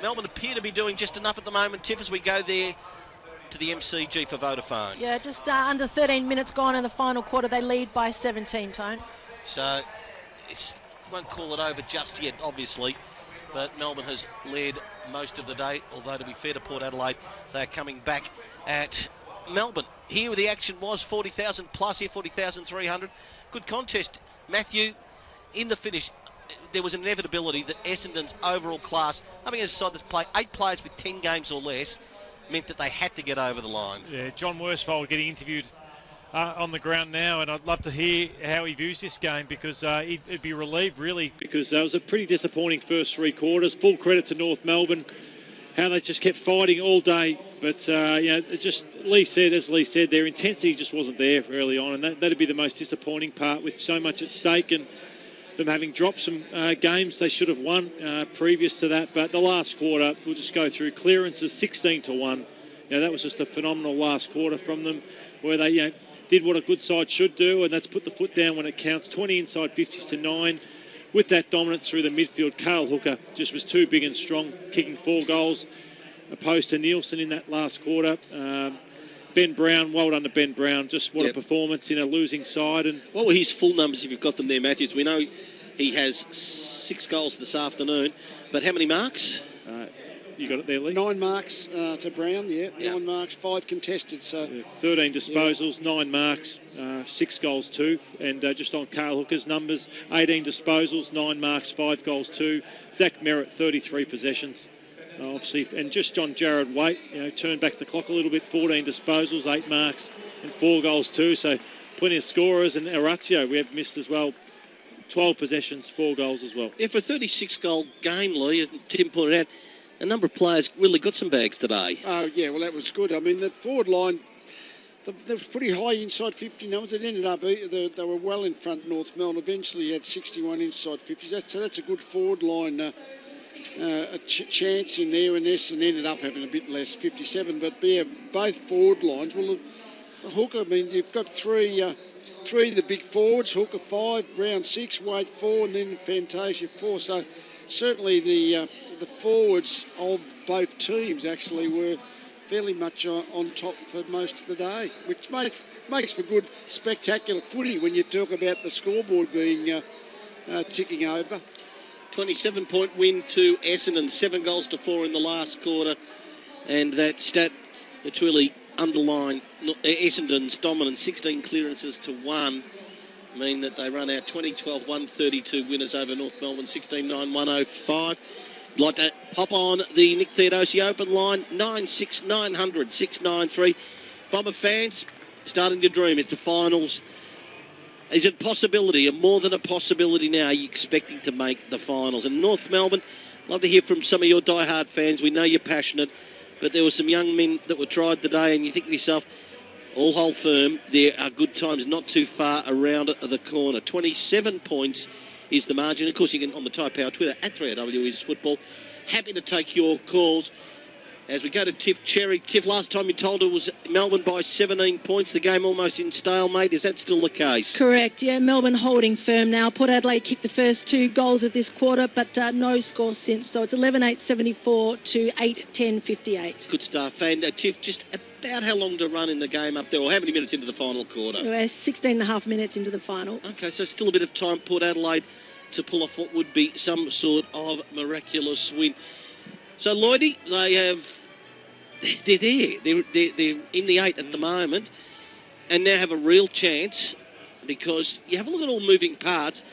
Melbourne appear to be doing just enough at the moment, Tiff, as we go there to the MCG for Vodafone. Yeah, just under 13 minutes gone in the final quarter. They lead by 17, Tone. So, won't call it over just yet, obviously, but Melbourne has led most of the day, although to be fair to Port Adelaide, they're coming back at Melbourne. Here the action was 40,000 plus, here 40,300. Good contest, Matthew. In the finish, there was an inevitability that Essendon's overall class, having a side that's played 8 players with 10 games or less, meant that they had to get over the line. Yeah, John Worsfold getting interviewed on the ground now, and I'd love to hear how he views this game, because he'd be relieved, really, because that was a pretty disappointing first 3 quarters. Full credit to North Melbourne, how they just kept fighting all day. But, it just, as Lee said, their intensity just wasn't there early on, and that'd be the most disappointing part, with so much at stake and them having dropped some games they should have won previous to that. But the last quarter, we'll just go through clearances, 16-1. That was just a phenomenal last quarter from them, where they did what a good side should do, and that's put the foot down when it counts. 20 inside 50s to 9. With that dominance through the midfield, Cale Hooker just was too big and strong, kicking 4 goals, opposed to Nielsen in that last quarter. Ben Brown, well done to Ben Brown. Just what a performance in a losing side. And what were his full numbers, if you've got them there, Matthews? We know he has 6 goals this afternoon, but how many marks? You got it there, Lee? 9 marks to Brown, 9 marks, 5 contested. So 13 disposals, 9 marks, 6 goals, 2. And just on Cale Hooker's numbers, 18 disposals, 9 marks, 5 goals, 2. Zach Merritt, 33 possessions. Obviously, and just on Jared Waite, turned back the clock a little bit, 14 disposals, 8 marks and 4 goals too, so plenty of scorers. And Orazio, we have missed as well, 12 possessions, 4 goals as well. Yeah, for a 36-goal game, Lee, as Tim pointed out, a number of players really got some bags today. Oh, yeah, well, that was good. I mean, the forward line, there was pretty high inside 50 numbers. It ended up, they were well in front, North Melbourne. Eventually had 61 inside 50s. So that's a good forward line. A chance in there, and Essendon ended up having a bit less, 57. But both forward lines, well, the Hooker, I mean, you've got three of the big forwards, Hooker 5, Brown 6, Waite 4, and then Fantasia 4. So certainly the forwards of both teams actually were fairly much on top for most of the day, which makes for good, spectacular footy when you talk about the scoreboard being ticking over. 27-point win to Essendon, 7 goals to 4 in the last quarter. And that stat that's really underlined Essendon's dominance, 16 clearances to 1, mean that they run out 20-12-132 winners over North Melbourne, 16-9-105. I'd like to hop on the Nick Theodosi open line, 96900 693. Bomber fans starting to dream. It's the finals. Is it a possibility, or more than a possibility now, are you expecting to make the finals? And North Melbourne, love to hear from some of your diehard fans. We know you're passionate, but there were some young men that were tried today, and you think to yourself, all hold firm, there are good times not too far around the corner. 27 points is the margin. Of course, you can, on the Tyre Power Twitter, at 3RW is Football. Happy to take your calls. As we go to Tiff Cherry. Tiff, last time you told it was Melbourne by 17 points, the game almost in stalemate. Is that still the case? Correct, yeah. Melbourne holding firm now. Port Adelaide kicked the first 2 goals of this quarter, but no score since. So it's 11-8-74 to 8-10-58. Good stuff. And Tiff, just about how long to run in the game up there, or how many minutes into the final quarter? We're 16 and a half minutes into the final. Okay, so still a bit of time, Port Adelaide, to pull off what would be some sort of miraculous win. So, Lloydie, they're there. They're in the 8 at the moment, and now have a real chance, because you have a look at all moving parts.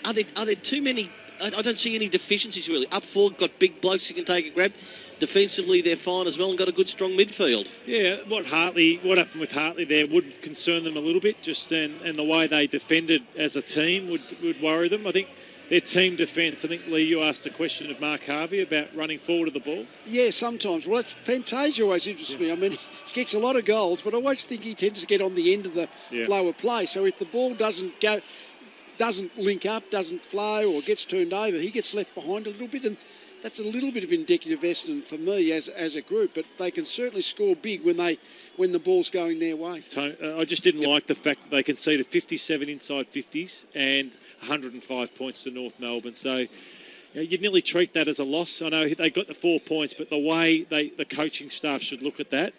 Are there too many? I don't see any deficiencies, really. Up forward, got big blokes who can take a grab. Defensively, they're fine as well, and got a good, strong midfield. Yeah, what happened with Hartley there would concern them a little bit, just and the way they defended as a team would worry them. I think their team defence, I think, Lee, you asked a question of Mark Harvey about running forward of the ball. Yeah, sometimes. Well, Fantasia always interests me. I mean, he kicks a lot of goals, but I always think he tends to get on the end of the flow of play. So if the ball doesn't link up, doesn't flow, or gets turned over, he gets left behind a little bit, and that's a little bit of indicative of Essendon for me as a group, but they can certainly score big when the ball's going their way. I just didn't like the fact that they conceded 57 inside 50s and 105 points to North Melbourne. So, you'd nearly treat that as a loss. I know they got the 4 points, but the way the coaching staff should look at that,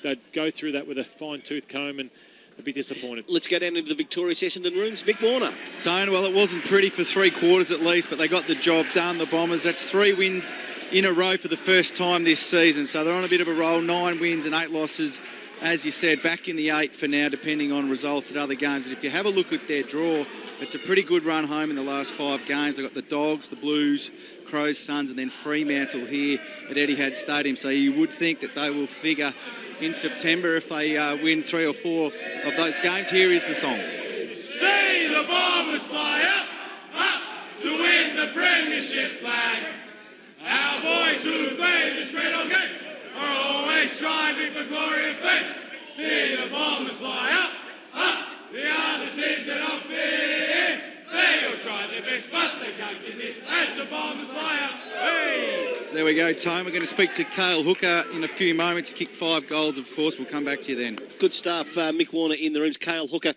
they'd go through that with a fine-tooth comb and they'd be disappointed. Let's go down into the Victorious Essendon rooms. Mick Warner. Tone, well, it wasn't pretty for 3 quarters at least, but they got the job done, the Bombers. That's 3 wins in a row for the first time this season. So they're on a bit of a roll, 9 wins and 8 losses. As you said, back in the 8 for now, depending on results at other games. And if you have a look at their draw, it's a pretty good run home in the last 5 games. They've got the Dogs, the Blues, Crows, Suns, and then Fremantle here at Etihad Stadium. So you would think that they will figure in September if they win 3 or 4 of those games. Here is the song. See the Bombers fly up to win the premiership flag. Our boys who play this great old game are always striving for glory and fame. See the Bombers fly up, the other teams that don't fit in. They'll try their best, but they can't get it as the Bombers fly up. Hey! There we go, Tone. We're going to speak to Cale Hooker in a few moments. Kicked 5 goals, of course. We'll come back to you then. Good stuff. Mick Warner in the rooms. Cale Hooker,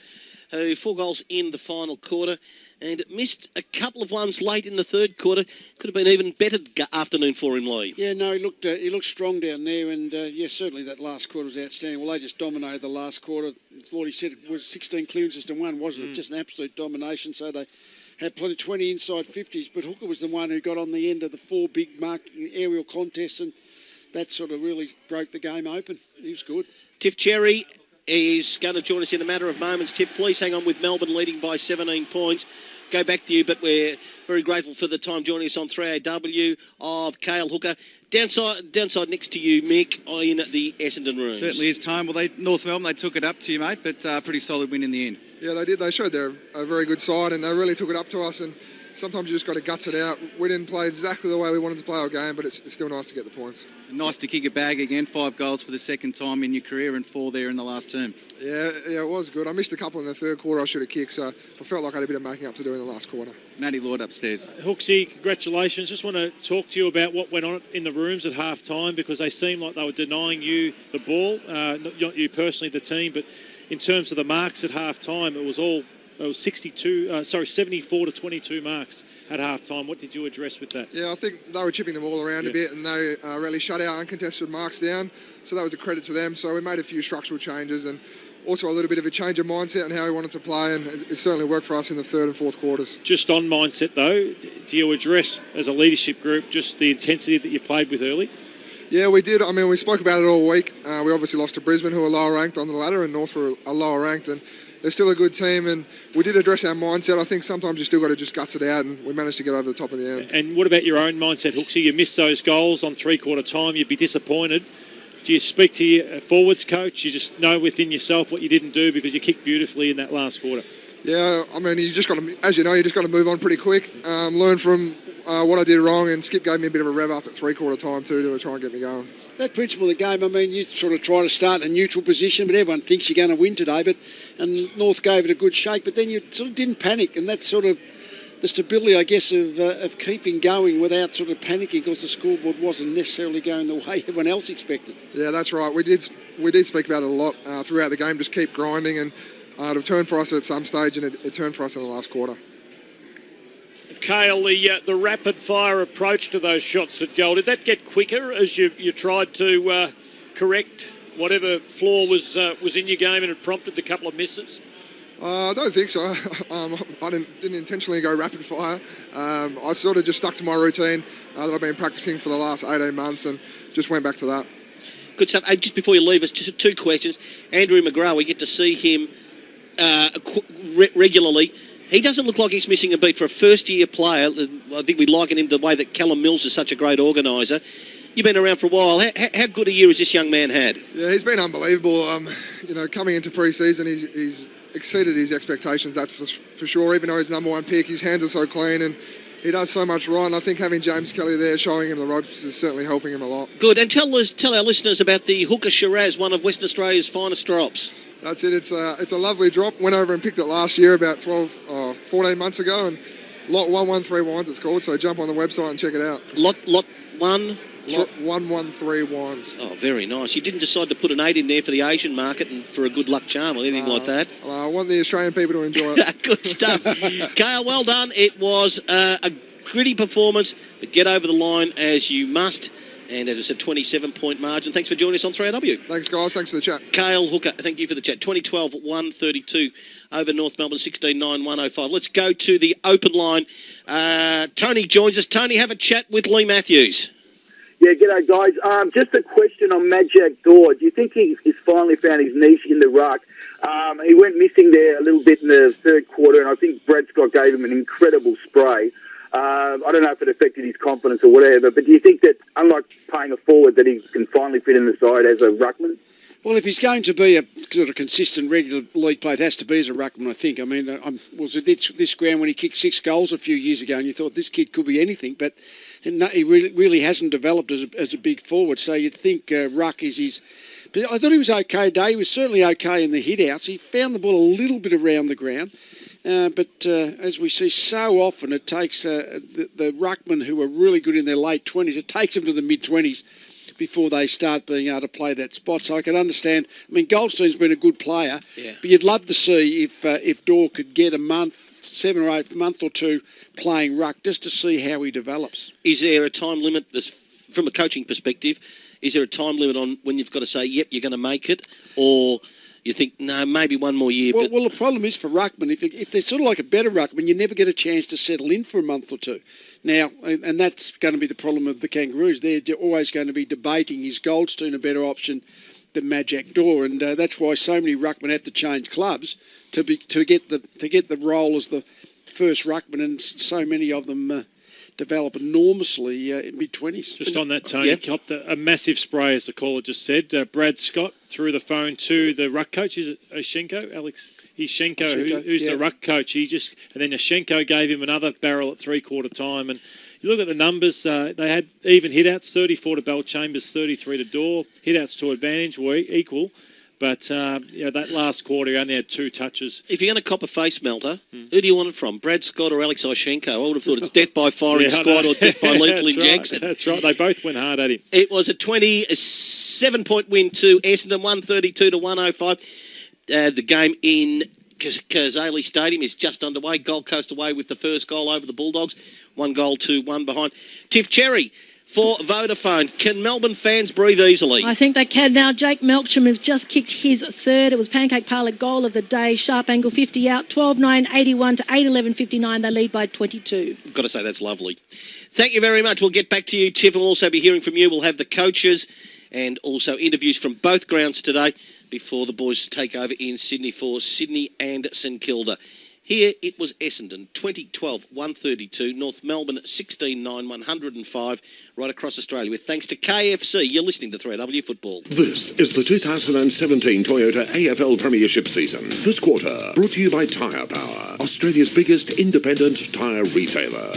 4 goals in the final quarter. And missed a couple of ones late in the third quarter. Could have been even better afternoon for him, Lee. Yeah, no, he looked strong down there, and certainly that last quarter was outstanding. Well, they just dominated the last quarter. As Lordy said, it was 16 clearances to 1, wasn't it? Just an absolute domination. So they had plenty 20 inside 50s, but Hooker was the one who got on the end of the 4 big aerial contests, and that sort of really broke the game open. He was good. Tiff Cherry is going to join us in a matter of moments. Tiff, please hang on with Melbourne leading by 17 points. Go back to you, but we're very grateful for the time joining us on 3AW of Cale Hooker. Downside next to you, Mick, in the Essendon rooms. Certainly is time. Well, North Melbourne, they took it up to you, mate, but pretty solid win in the end. Yeah, they did. They showed they're a very good side, and they really took it up to us, and sometimes you just got to guts it out. We didn't play exactly the way we wanted to play our game, but it's still nice to get the points. Nice to kick a bag again, 5 goals for the second time in your career and 4 there in the last term. Yeah, it was good. I missed a couple in the third quarter I should have kicked, so I felt like I had a bit of making up to do in the last quarter. Matty Lord upstairs. Hooksy, congratulations. Just want to talk to you about what went on in the rooms at half-time, because they seemed like they were denying you the ball, not you personally, the team, but in terms of the marks at half-time, it was 74 to 22 marks at half-time. What did you address with that? Yeah, I think they were chipping the ball around a bit, and they really shut our uncontested marks down, so that was a credit to them. So we made a few structural changes and also a little bit of a change of mindset and how we wanted to play, and it certainly worked for us in the third and fourth quarters. Just on mindset, though, do you address, as a leadership group, just the intensity that you played with early? Yeah, we did. I mean, we spoke about it all week. We obviously lost to Brisbane, who are lower ranked on the ladder, and North were lower ranked, and they're still a good team, and we did address our mindset. I think sometimes you still got to just guts it out, and we managed to get over the top of the end. And what about your own mindset, Hooksy? You missed those goals on three-quarter time. You'd be disappointed. Do you speak to your forwards coach? You just know within yourself what you didn't do because you kicked beautifully in that last quarter? Yeah, I mean, you just got to, as you know, you just got to move on pretty quick. Learn from what I did wrong, and Skip gave me a bit of a rev up at three-quarter time too to try and get me going. That principle of the game, I mean, you sort of try to start in a neutral position, but everyone thinks you're going to win today. And North gave it a good shake, but then you sort of didn't panic, and that's sort of the stability, I guess, of keeping going without sort of panicking because the scoreboard wasn't necessarily going the way everyone else expected. Yeah, that's right. We did speak about it a lot throughout the game. Just keep grinding, and it turned for us at some stage, and it turned for us in the last quarter. Cale, the rapid-fire approach to those shots at goal, did that get quicker as you tried to correct whatever flaw was in your game and it prompted the couple of misses? I don't think so. I didn't intentionally go rapid fire. I sort of just stuck to my routine that I've been practicing for the last 18 months and just went back to that. Good stuff. Just before you leave us, just 2 questions. Andrew McGrath, we get to see him regularly. He doesn't look like he's missing a beat for a first-year player. I think we liken him the way that Callum Mills is such a great organiser. You've been around for a while. How good a year has this young man had? Yeah, he's been unbelievable. Coming into pre-season, he's exceeded his expectations, that's for sure. Even though he's number 1 pick, his hands are so clean and he does so much right. And I think having James Kelly there showing him the ropes is certainly helping him a lot. Good. And tell our listeners about the Hooker Shiraz, one of Western Australia's finest drops. That's it. It's a lovely drop. Went over and picked it last year about 14 months ago, and Lot 113 Wines it's called, so jump on the website and check it out. Lot 1? Lot 113 Wines. Oh, very nice. You didn't decide to put an 8 in there for the Asian market and for a good luck charm or anything like that? I want the Australian people to enjoy it. Good stuff. Cale, well done. It was a gritty performance, but get over the line as you must. And as I said, 27-point margin. Thanks for joining us on 3AW. Thanks, guys. Thanks for the chat. Cale Hooker, thank you for the chat. 2012 132 over North Melbourne, 16-9 105. Let's go to the open line. Tony joins us. Tony, have a chat with Lee Matthews. Yeah, g'day, guys. Just a question on Majak Daw. Do you think he's finally found his niche in the ruck? He went missing there a little bit in the third quarter, and I think Brad Scott gave him an incredible spray. I don't know if it affected his confidence or whatever, but do you think that, unlike playing a forward, that he can finally fit in the side as a ruckman? Well, if he's going to be a sort of consistent, regular league player, it has to be as a ruckman, I think. I mean, was it this ground when he kicked 6 goals a few years ago, and you thought this kid could be anything, but he really hasn't developed as a big forward. So you'd think ruck is his. But I thought he was okay today. He was certainly okay in the hit-outs. He found the ball a little bit around the ground. But as we see so often, it takes the ruckmen who are really good in their late 20s, it takes them to the mid-20s before they start being able to play that spot. So I can understand. I mean, Goldstein's been a good player, but you'd love to see if Daw could get a month, 7 or 8 month or two playing ruck, just to see how he develops. Is there a time limit, from a coaching perspective, is there a time limit on when you've got to say, yep, you're going to make it, or you think, no, maybe one more year? Well, the problem is for ruckmen, if they're sort of like a better ruckman, you never get a chance to settle in for a month or two. Now, and that's going to be the problem of the Kangaroos. They're always going to be debating, is Goldstein a better option than Majak Daw? And that's why so many ruckmen have to change clubs to get the role as the first ruckman, and so many of them develop enormously in mid-20s. Just on that, Tony, copped a massive spray, as the caller just said. Brad Scott threw the phone to the ruck coach. Is it Oshenko? Alex Oshenko, who's the ruck coach. And then Oshenko gave him another barrel at three-quarter time. And you look at the numbers, they had even hit-outs, 34 to Bell Chambers, 33 to Daw. Hit-outs to advantage were equal. But that last quarter, he only had 2 touches. If you're going to cop a face melter, who do you want it from? Brad Scott or Alex Oshenko? I would have thought it's death by firing squad or death by lethal injection. That's right. They both went hard at him. It was a 27-point win to Essendon, 132 to 105. The game in Kazali Stadium is just underway. Gold Coast away with the first goal over the Bulldogs. 1 goal to 1 behind. Tiff Cherry for Vodafone. Can Melbourne fans breathe easily? I think they can now. Jake Melksham has just kicked his third. It was Pancake Parlour goal of the day. Sharp angle 50 out. 12-9, 81 to 8-11-59. They lead by 22. I've got to say, that's lovely. Thank you very much. We'll get back to you, Tiff, and we'll also be hearing from you. We'll have the coaches and also interviews from both grounds today before the boys take over in Sydney for Sydney and St Kilda. Here it was Essendon, 2012, 132. North Melbourne, 16-9, 105. Right across Australia with thanks to KFC. You're listening to 3AW Football. This is the 2017 Toyota AFL Premiership season. This quarter, brought to you by Tyre Power, Australia's biggest independent tyre retailer.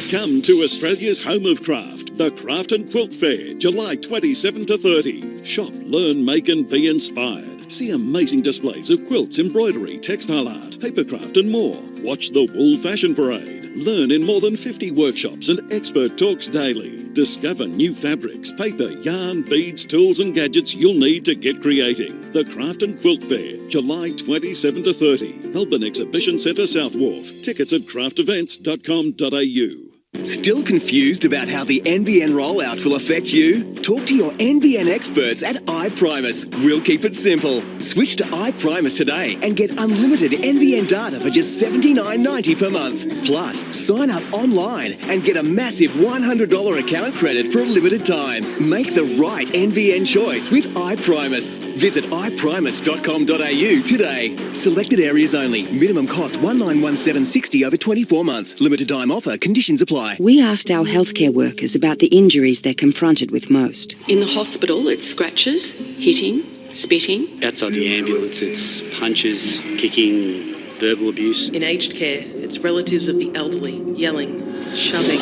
Come to Australia's home of craft, the Craft and Quilt Fair, July 27 to 30. Shop, learn, make and be inspired. See amazing displays of quilts, embroidery, textile art, papercraft and more. Watch the Wool Fashion Parade. Learn in more than 50 workshops and expert talks daily. Discover new fabrics, paper, yarn, beads, tools and gadgets you'll need to get creating. The Craft and Quilt Fair, July 27 to 30. Melbourne Exhibition Centre, South Wharf. Tickets at craftevents.com.au. Still confused about how the NBN rollout will affect you? Talk to your NBN experts at iPrimus. We'll keep it simple. Switch to iPrimus today and get unlimited NBN data for just $79.90 per month. Plus, sign up online and get a massive $100 account credit for a limited time. Make the right NBN choice with iPrimus. Visit iprimus.com.au today. Selected areas only. Minimum cost $1917.60 over 24 months. Limited time offer. Conditions apply. We asked our healthcare workers about the injuries they're confronted with most. In the hospital, it's scratches, hitting, spitting. Outside the ambulance, it's punches, kicking, verbal abuse. In aged care, it's relatives of the elderly, yelling, shoving.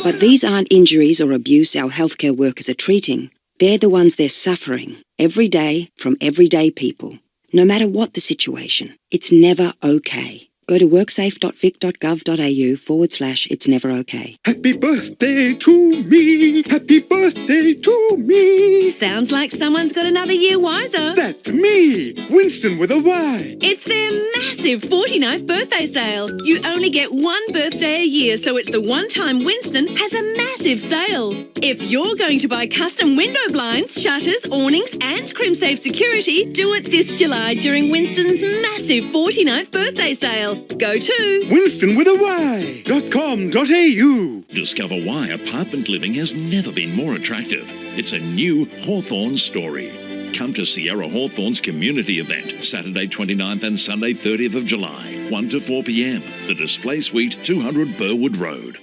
But these aren't injuries or abuse our healthcare workers are treating. They're the ones they're suffering every day from everyday people. No matter what the situation, it's never okay. Go to worksafe.vic.gov.au/it's never okay. Happy birthday to me. Happy birthday to me. Sounds like someone's got another year wiser. That's me, Winston with a Y. It's their massive 49th birthday sale. You only get one birthday a year, so it's the one time Winston has a massive sale. If you're going to buy custom window blinds, shutters, awnings and CrimSafe security, do it this July during Winston's massive 49th birthday sale. Go to winstonwithany.com.au. Discover why apartment living has never been more attractive. It's a new Hawthorne story. Come to Sierra Hawthorne's community event, Saturday 29th and Sunday 30th of July, 1 to 4 p.m. The Display Suite, 200 Burwood Road.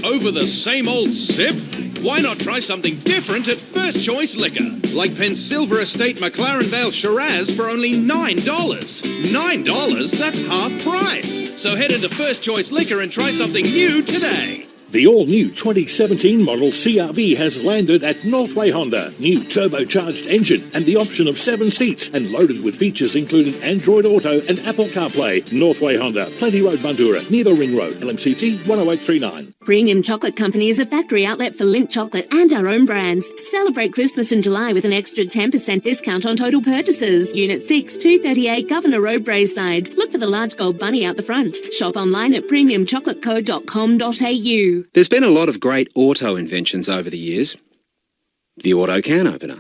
Over the same old sip? Why not try something different at First Choice Liquor? Like Pensilver Estate McLaren Vale Shiraz for only $9. $9? That's half price. So head into First Choice Liquor and try something new today. The all-new 2017 model CR-V has landed at Northway Honda. New turbocharged engine and the option of 7 seats and loaded with features including Android Auto and Apple CarPlay. Northway Honda, Plenty Road, Bundoora, near the Ring Road, LMCT 10839. Premium Chocolate Company is a factory outlet for Lindt chocolate and our own brands. Celebrate Christmas in July with an extra 10% discount on total purchases. Unit 6, 238 Governor Road, Braeside. Look for the large gold bunny out the front. Shop online at premiumchocolateco.com.au. There's been a lot of great auto inventions over the years. The auto can opener.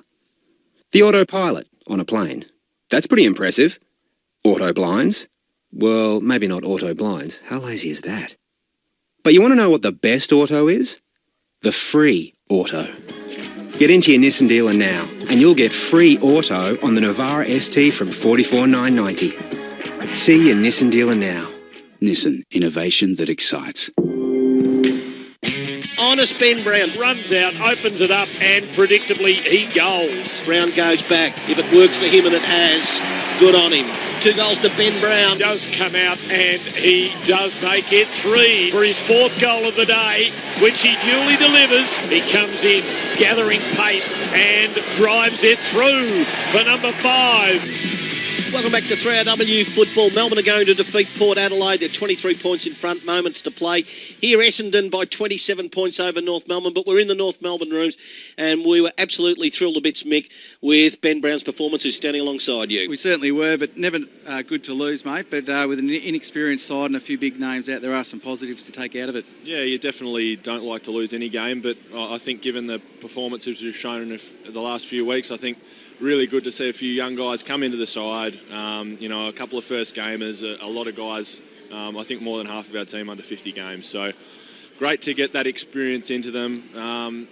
The autopilot on a plane. That's pretty impressive. Auto blinds. Well, maybe not auto blinds. How lazy is that? But you want to know what the best auto is? The free auto. Get into your Nissan dealer now and you'll get free auto on the Navara ST from $44,990. See your Nissan dealer now. Nissan, innovation that excites. Honest Ben Brown. Runs out, opens it up, and predictably he goals. Brown goes back. If it works for him, and it has, good on him. 2 goals to Ben Brown. Does come out, and he does make it 3 for his 4th goal of the day, which he duly delivers. He comes in, gathering pace, and drives it through for number 5. Welcome back to 3RW Football. Melbourne are going to defeat Port Adelaide. They're 23 points in front, moments to play. Here, Essendon by 27 points over North Melbourne, but we're in the North Melbourne rooms, and we were absolutely thrilled to bits, Mick, with Ben Brown's performance, who's standing alongside you. We certainly were, but never good to lose, mate. But with an inexperienced side and a few big names out, there are some positives to take out of it. Yeah, you definitely don't like to lose any game, but I think given the performances we've shown in the last few weeks, I think really good to see a few young guys come into the side. A couple of first gamers, a lot of guys. I think more than half of our team under 50 games. So great to get that experience into them. I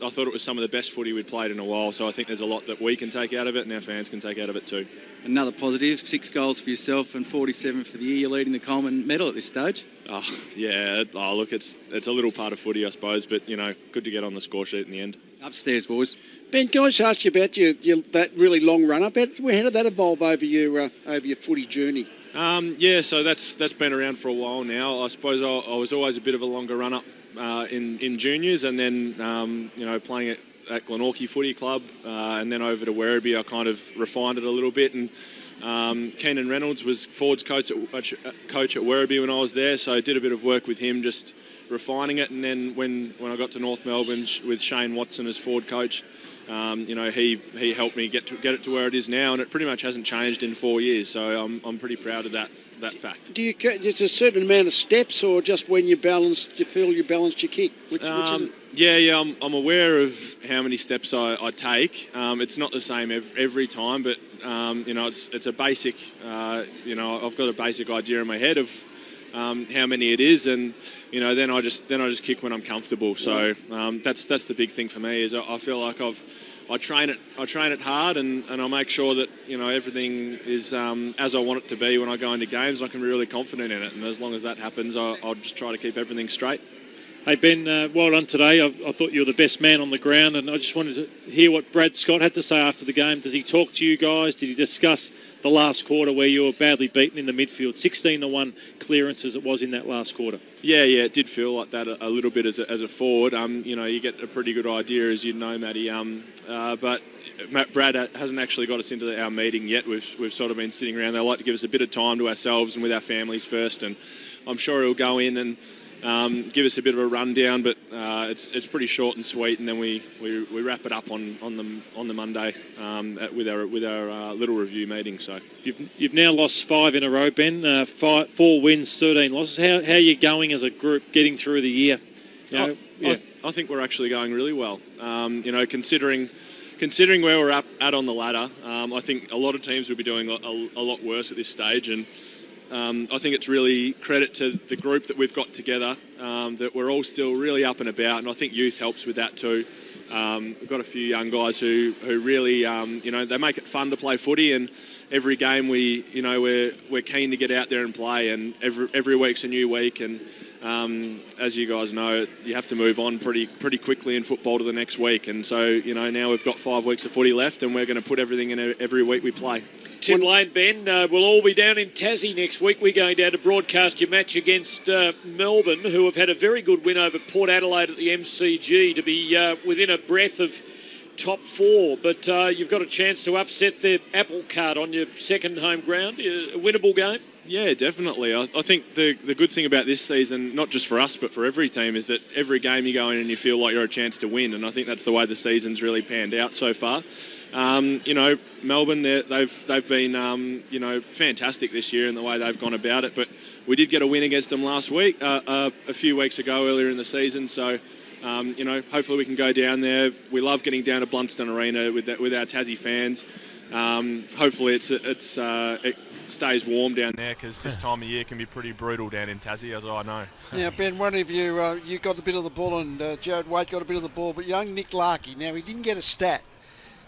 thought it was some of the best footy we'd played in a while. So I think there's a lot that we can take out of it and our fans can take out of it too. Another positive, 6 goals for yourself and 47 for the year. You're leading the Coleman medal at this stage. Oh, yeah. Oh, look, it's a little part of footy, I suppose, but, good to get on the score sheet in the end. Upstairs, boys. Ben, can I just ask you about that really long run-up? How did that evolve over your footy journey? So that's been around for a while now. I suppose I was always a bit of a longer run-up in juniors, and then, playing at Glenorchy Footy Club, and then over to Werribee, I kind of refined it a little bit, and Keenan Reynolds was forwards coach at Werribee when I was there, so I did a bit of work with him, just refining it. And then when I got to North Melbourne with Shane Watson as forward coach, he helped me get it to where it is now, and it pretty much hasn't changed in 4 years. So I'm pretty proud of that fact. There's a certain amount of steps, or just when you feel you balanced your kick? Which is it? Yeah, I'm aware of how many steps I take. It's not the same every time, but it's a basic. I've got a basic idea in my head of how many it is, and then I just kick when I'm comfortable. So that's the big thing for me, is I feel like I train it hard, and I make sure that everything is as I want it to be when I go into games. I can be really confident in it, and as long as that happens, I'll just try to keep everything straight. Hey Ben, well done today. I thought you were the best man on the ground, and I just wanted to hear what Brad Scott had to say after the game. Does he talk to you guys? Did he discuss the last quarter where you were badly beaten in the midfield? 16-1 clearances it was in that last quarter. Yeah, it did feel like that a little bit as a forward. You get a pretty good idea, as you know, Matty. But Brad hasn't actually got us into our meeting yet. We've sort of been sitting around. They like to give us a bit of time to ourselves and with our families first, and I'm sure he'll go in and give us a bit of a rundown, but it's pretty short and sweet, and then we wrap it up on the Monday with our little review meeting. So you've now lost 5 in a row, Ben. 4 wins, 13 losses. How are you going as a group getting through the year? I think we're actually going really well. Considering where we're at on the ladder, I think a lot of teams will be doing a lot worse at this stage, and I think it's really credit to the group that we've got together, that we're all still really up and about, and I think youth helps with that too. We've got a few young guys who really, they make it fun to play footy, and every game we're keen to get out there and play, and every week's a new week, and as you guys know, you have to move on pretty quickly in football to the next week, and so now we've got 5 weeks of footy left, and we're going to put everything in every week we play. Tim Lane, Ben, we'll all be down in Tassie next week. We're going down to broadcast your match against Melbourne, who have had a very good win over Port Adelaide at the MCG to be within a breath of top 4. But you've got a chance to upset the apple cart on your second home ground. A winnable game? Yeah, definitely. I think the good thing about this season, not just for us but for every team, is that every game you go in and you feel like you're a chance to win, and I think that's the way the season's really panned out so far. Melbourne, they've been fantastic this year in the way they've gone about it, but we did get a win against them last week, a few weeks ago earlier in the season, so hopefully we can go down there. We love getting down to Blunston Arena with our Tassie fans. Hopefully it stays warm down there, because this time of year can be pretty brutal down in Tassie, as I know. Now, Ben, one of you got a bit of the ball, and Jared Wade got a bit of the ball, but young Nick Larkey, now he didn't get a stat.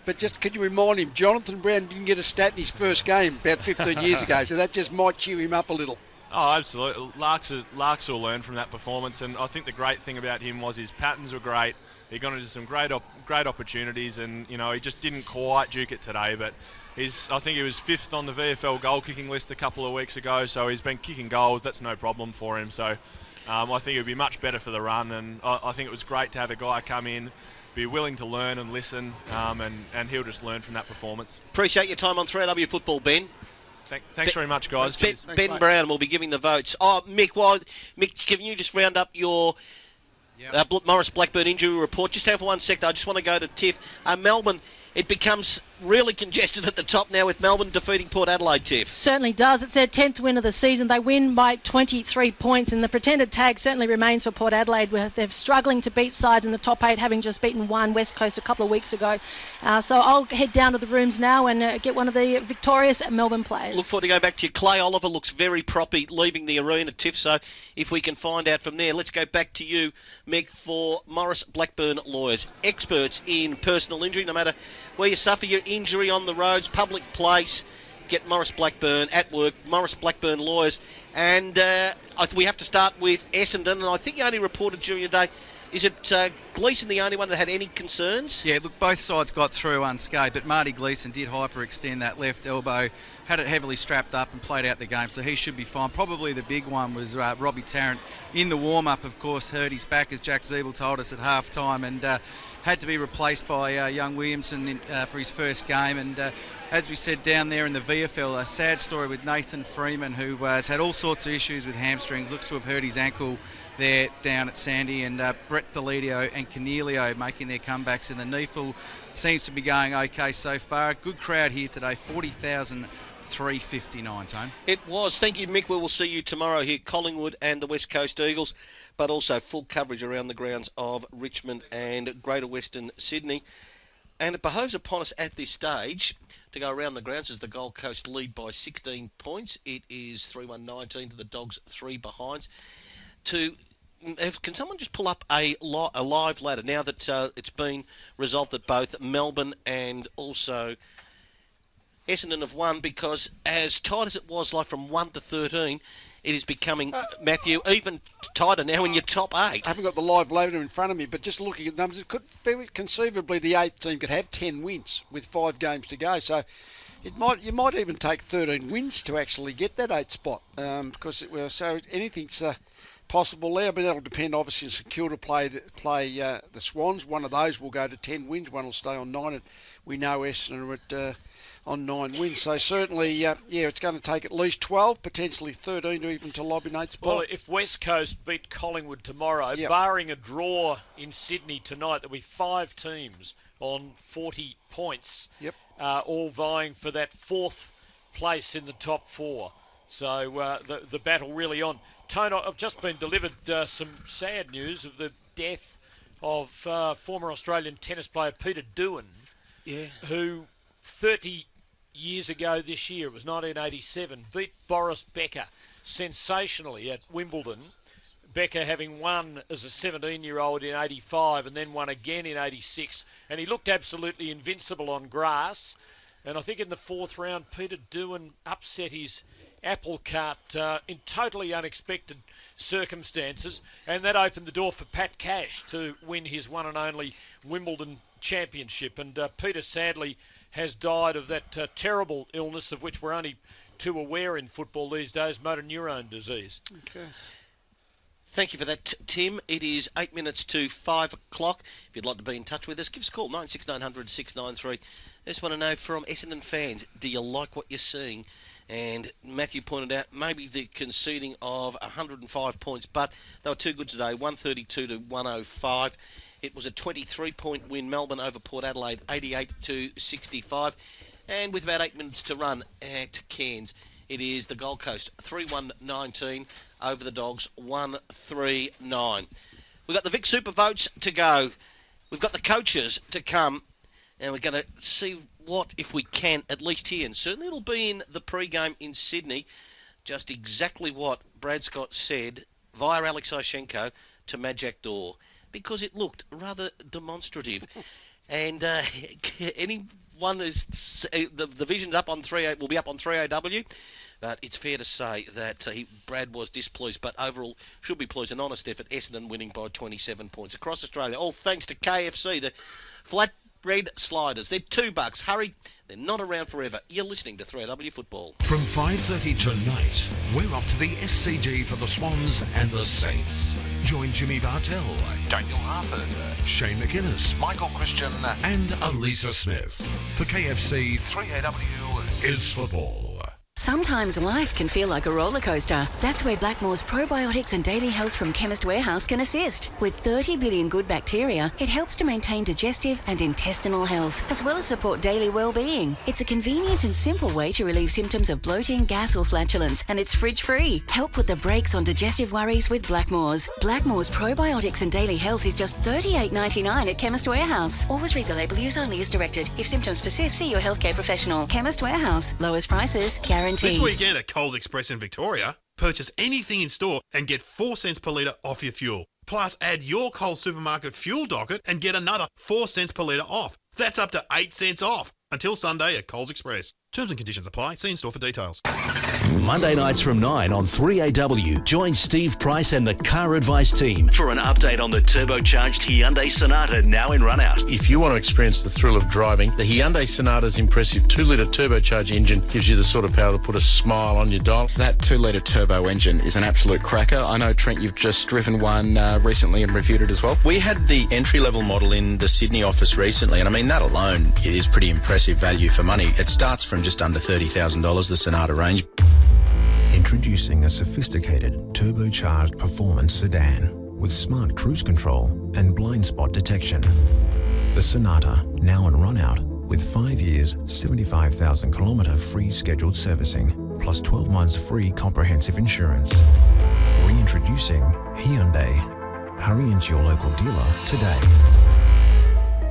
But just could you remind him, Jonathan Brown didn't get a stat in his first game about 15 years ago, so that just might cheer him up a little. Oh, absolutely. Larks will learn from that performance, and I think the great thing about him was his patterns were great. He got into some great opportunities, and he just didn't quite duke it today. But I think he was 5th on the VFL goal kicking list a couple of weeks ago, so he's been kicking goals. That's no problem for him. So I think it would be much better for the run, and I think it was great to have a guy come in, be willing to learn and listen, and he'll just learn from that performance. Appreciate your time on 3AW Football, Ben. Thanks very much, guys. Ben Brown will be giving the votes. Oh, Mick, can you just round up your Morris Blackburn injury report? Just have 1 sec, though. I just want to go to Tiff. Melbourne, it becomes really congested at the top now with Melbourne defeating Port Adelaide, Tiff. Certainly does. It's their 10th win of the season. They win by 23 points, and the pretended tag certainly remains for Port Adelaide, where they're struggling to beat sides in the top 8, having just beaten one West Coast a couple of weeks ago. So I'll head down to the rooms now and get one of the victorious Melbourne players. Look forward to going back to you. Clay Oliver looks very proppy leaving the arena, Tiff, so if we can find out from there. Let's go back to you, Meg, for Morris Blackburn Lawyers. Experts in personal injury, no matter where you suffer your injury on the roads, public place, get Morris Blackburn at work, Morris Blackburn Lawyers. And we have to start with Essendon, and I think you only reported during the day. Is it Gleeson the only one that had any concerns? Yeah, look, both sides got through unscathed, but Marty Gleeson did hyperextend that left elbow, had it heavily strapped up and played out the game, so he should be fine. Probably the big one was Robbie Tarrant. In the warm-up, of course, hurt his back, as Jack Zeeble told us at half-time, and had to be replaced by young Williamson for his first game. And as we said down there in the VFL, a sad story with Nathan Freeman, who has had all sorts of issues with hamstrings, looks to have hurt his ankle there down at Sandy, and Brett Delidio and Cornelio making their comebacks, and the NEFL seems to be going okay so far. Good crowd here today, 40,359, Tone. It was. Thank you, Mick. We will see you tomorrow here, Collingwood and the West Coast Eagles, but also full coverage around the grounds of Richmond and Greater Western Sydney. And it behoves upon us at this stage to go around the grounds as the Gold Coast lead by 16 points. It is 3-1-19 to the Dogs, 3 behinds. Can someone just pull up a live ladder now that it's been resolved that both Melbourne and also Essendon have won, because as tight as it was, like from 1 to 13, it is becoming, Matthew, even tighter now in your top 8. I haven't got the live ladder in front of me, but just looking at numbers, it could be conceivably the 8th team could have 10 wins with 5 games to go. So you might even take 13 wins to actually get that 8th spot, because anything's possible there, but that'll depend obviously on St Kilda play the Swans. One of those will go to 10 wins, one will stay on 9. And we know Essendon are on 9 wins. So certainly, it's going to take at least 12, potentially 13 to lob in 8 spot. Well, if West Coast beat Collingwood tomorrow, barring a draw in Sydney tonight, there'll be 5 teams on 40 points, all vying for that 4th place in the top 4. So the battle really on. Tone, I've just been delivered some sad news of the death of former Australian tennis player Peter Doohan, who 30 years ago this year, it was 1987, beat Boris Becker sensationally at Wimbledon. Becker having won as a 17-year-old in 85 and then won again in 86. And he looked absolutely invincible on grass. And I think in the 4th round, Peter Doohan upset his apple cart in totally unexpected circumstances. And that opened the door for Pat Cash to win his one and only Wimbledon championship. And Peter sadly has died of that terrible illness of which we're only too aware in football these days, motor neurone disease. Okay. Thank you for that, Tim. It is 8 minutes to 5 o'clock. If you'd like to be in touch with us, give us a call, 96900 693. I just want to know from Essendon fans, do you like what you're seeing? And Matthew pointed out maybe the conceding of 105 points, but they were too good today, 132 to 105. It was a 23-point win, Melbourne over Port Adelaide, 88 to 65. And with about 8 minutes to run at Cairns, it is the Gold Coast, 3-1-19 over the Dogs, 1-3-9. We've got the Vic Super votes to go. We've got the coaches to come. And we're going to see what, if we can, at least here. And certainly it'll be in the pre-game in Sydney, just exactly what Brad Scott said via Alex Ishenko to Majak Daw, because it looked rather demonstrative. And anyone who's... The vision's up on 3A, will be up on 3AW. But it's fair to say that Brad was displeased, but overall should be pleased. An honest effort, Essendon winning by 27 points across Australia. All thanks to KFC, the flat red sliders. They're $2. Hurry, they're not around forever. You're listening to 3AW Football. From 5:30 tonight, we're off to the SCG for the Swans and the Saints. Join Jimmy Bartell, Daniel Harford, Shane McInnes, Michael Christian and Elisa Smith. For KFC, 3AW is football. Sometimes life can feel like a roller coaster. That's where Blackmore's probiotics and daily health from Chemist Warehouse can assist. With 30 billion good bacteria, it helps to maintain digestive and intestinal health, as well as support daily well-being. It's a convenient and simple way to relieve symptoms of bloating, gas or flatulence, and it's fridge-free. Help put the brakes on digestive worries with Blackmore's. Blackmore's probiotics and daily health is just $38.99 at Chemist Warehouse. Always read the label. Use only as directed. If symptoms persist, see your healthcare professional. Chemist Warehouse. Lowest prices guaranteed. This weekend at Coles Express in Victoria, purchase anything in store and get 4 cents per litre off your fuel. Plus, add your Coles supermarket fuel docket and get another 4 cents per litre off. That's up to 8 cents off. Until Sunday at Coles Express. Terms and conditions apply. See in store for details. Monday nights from 9 on 3AW. Join Steve Price and the Car Advice team for an update on the turbocharged Hyundai Sonata now in run-out. If you want to experience the thrill of driving, the Hyundai Sonata's impressive 2-litre turbocharged engine gives you the sort of power to put a smile on your dial. That 2-litre turbo engine is an absolute cracker. I know, Trent, you've just driven one recently and reviewed it as well. We had the entry-level model in the Sydney office recently, and I mean, that alone is pretty impressive value for money. It starts from just under $30,000, the Sonata range. Introducing a sophisticated turbocharged performance sedan with smart cruise control and blind spot detection. The Sonata, now in run-out, with 5 years, 75,000 kilometre free scheduled servicing, plus 12 months free comprehensive insurance. Reintroducing Hyundai. Hurry into your local dealer today.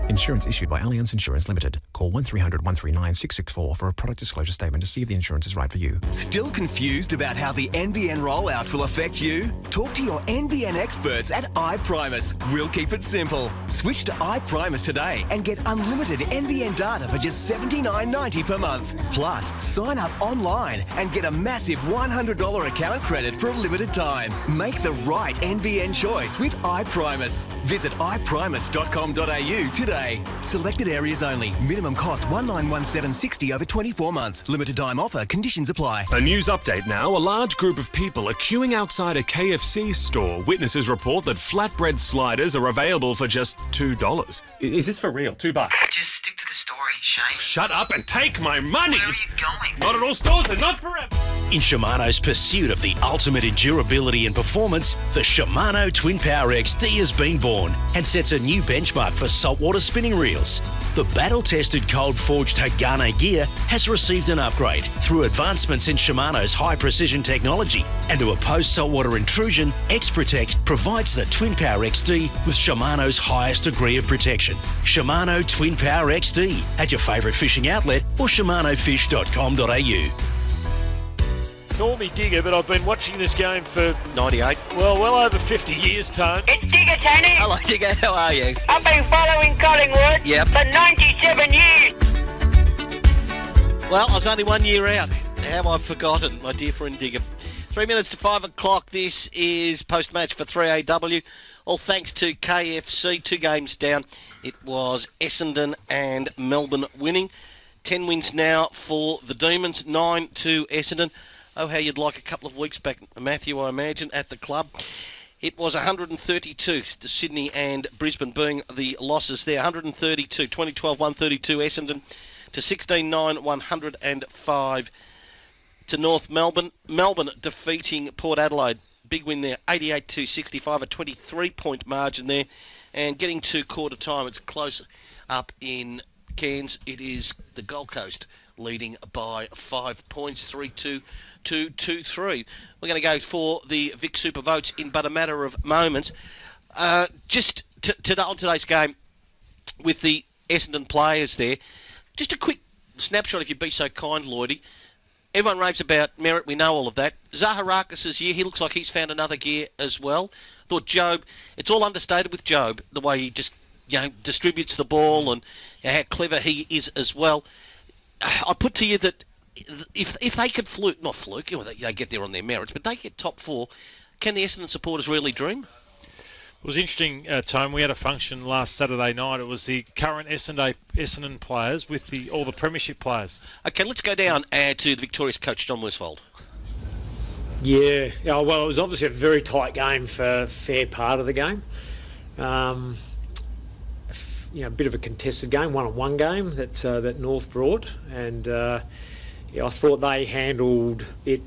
Insurance issued by Allianz Insurance Limited. Call 1300 139 664 for a product disclosure statement to see if the insurance is right for you. Still confused about how the NBN rollout will affect you? Talk to your NBN experts at iPrimus. We'll keep it simple. Switch to iPrimus today and get unlimited NBN data for just $79.90 per month. Plus, sign up online and get a massive $100 account credit for a limited time. Make the right NBN choice with iPrimus. Visit iprimus.com.au today. today. Selected areas only. Minimum cost $1917.60 over 24 months. Limited time offer. Conditions apply. A news update now. A large group of people are queuing outside a KFC store. Witnesses report that flatbread sliders are available for just $2. Is this for real? $2? Just stick to the story, Shane. Shut up and take my money! Where are you going? Not at all stores, they're not forever! In Shimano's pursuit of the ultimate in durability and performance, the Shimano Twin Power XD has been born and sets a new benchmark for saltwater spinning reels. The battle-tested cold-forged Hagane gear has received an upgrade through advancements in Shimano's high-precision technology, and to oppose saltwater intrusion, X-Protect provides the Twin Power XD with Shimano's highest degree of protection. Shimano Twin Power XD at your favourite fishing outlet or shimanofish.com.au. Call me Digger, but I've been watching this game for 98. Well over 50 years, Tone. It's Digger, Tony. Hello, Digger. How are you? I've been following Collingwood for 97 years. Well, I was only 1 year out. How I've forgotten, my dear friend Digger. 3 minutes to 5 o'clock. This is post-match for 3AW. All thanks to KFC. 2 games down. It was Essendon and Melbourne winning. 10 wins now for the Demons. 9 to Essendon. Oh, how you'd like a couple of weeks back, Matthew, I imagine, at the club. It was 132 to Sydney and Brisbane being the losses there. 132, 2012, 132 Essendon to 16-9, 105 to North Melbourne. Melbourne defeating Port Adelaide. Big win there, 88-65, a 23-point margin there. And getting to quarter time, it's close up in Cairns. It is the Gold Coast leading by 5 points, 3-2 to 2-3. We're going to go for the Vic Super votes in but a matter of moments. Just on today's game with the Essendon players there, just a quick snapshot if you'd be so kind, Lloydie. Everyone raves about Merritt, we know all of that. Zaharakis' year, he looks like he's found another gear as well. Thought Jobe, it's all understated with Jobe, the way he just distributes the ball and how clever he is as well. I put to you that if they could not fluke, they get there on their merits, but they get top 4, can the Essendon supporters really dream? It was interesting, Tone. We had a function last Saturday night. It was the current Essendon players with all the premiership players. Okay, let's go down to the victorious coach, John Worsfold. Yeah, well, it was obviously a very tight game for a fair part of the game. A bit of a contested game, one-on-one game that North brought, and I thought they handled it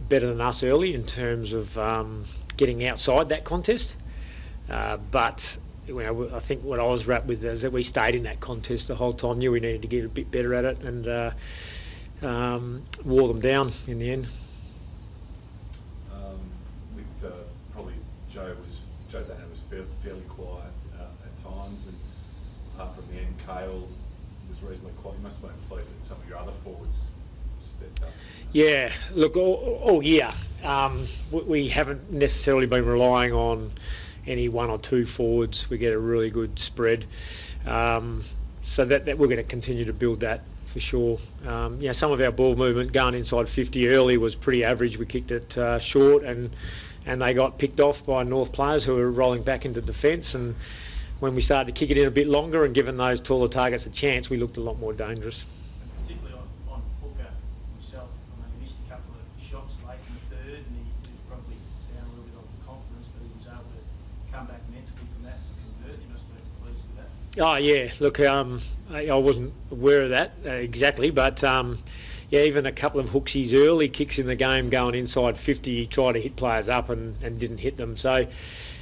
better than us early in terms of getting outside that contest. But I think what I was wrapped with is that we stayed in that contest the whole time, knew we needed to get a bit better at it, and wore them down in the end. With probably Joe Dana was fairly quiet at times, and apart from the end, Cale was reasonably quiet. You must have been pleased that some of your other forwards stepped up. Yeah, look, all year we haven't necessarily been relying on any one or two forwards. We get a really good spread, so that we're going to continue to build that for sure. Some of our ball movement going inside 50 early was pretty average. We kicked it short, and they got picked off by North players who were rolling back into defence. And when we started to kick it in a bit longer and given those taller targets a chance, we looked a lot more dangerous. Particularly on Hooker himself. He missed a couple of shots late in the third, and he was probably down a little bit on confidence, but he was able to come back mentally from that to convert. You must be pleased with that. Oh yeah, look, I wasn't aware of that exactly, but even a couple of hooksies early kicks in the game going inside 50, he tried to hit players up and didn't hit them. So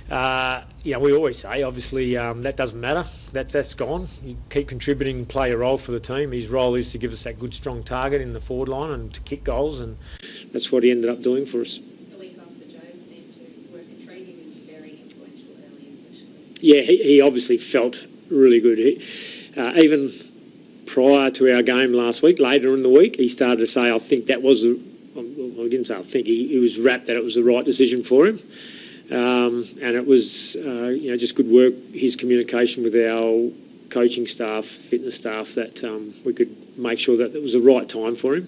we always say, obviously, that doesn't matter. That's gone. You keep contributing, play a role for the team. His role is to give us that good, strong target in the forward line and to kick goals, and that's what he ended up doing for us. Yeah, he obviously felt really good. Even prior to our game last week, later in the week, he started to say, I think that was, I didn't say I think, he was wrapped that it was the right decision for him. And it was, just good work, his communication with our coaching staff, fitness staff, that we could make sure that it was the right time for him.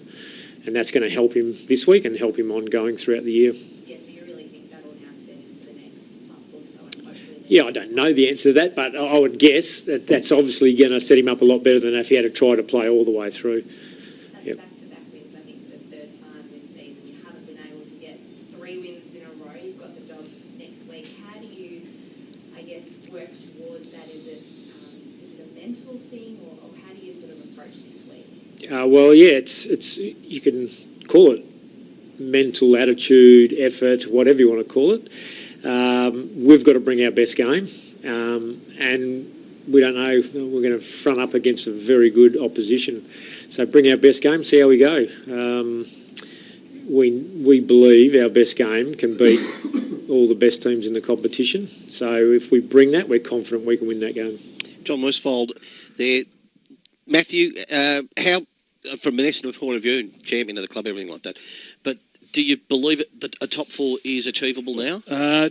And that's going to help him this week and help him ongoing throughout the year. Yeah, so you really think that will now set him for the next month or so, and hopefully Yeah, I don't know the answer to that, but I would guess that that's obviously going to set him up a lot better than if he had to try to play all the way through. Yep. Back-to-back wins, I think, for the third time this season. You haven't been able to get 3 wins in a row. You've got the Dogs next week. How do you, I guess, work towards that? Is it a mental thing, or how do you sort of approach this week? Well, yeah, it's you can call it mental, attitude, effort, whatever you want to call it. We've got to bring our best game, and we don't know. We're going to front up against a very good opposition, so bring our best game, see how we go. We believe our best game can beat all the best teams in the competition. So if we bring that, we're confident we can win that game. John Westfold there. Matthew, how, from an Essendon point of view, champion of the club, everything like that, but do you believe that a top 4 is achievable now?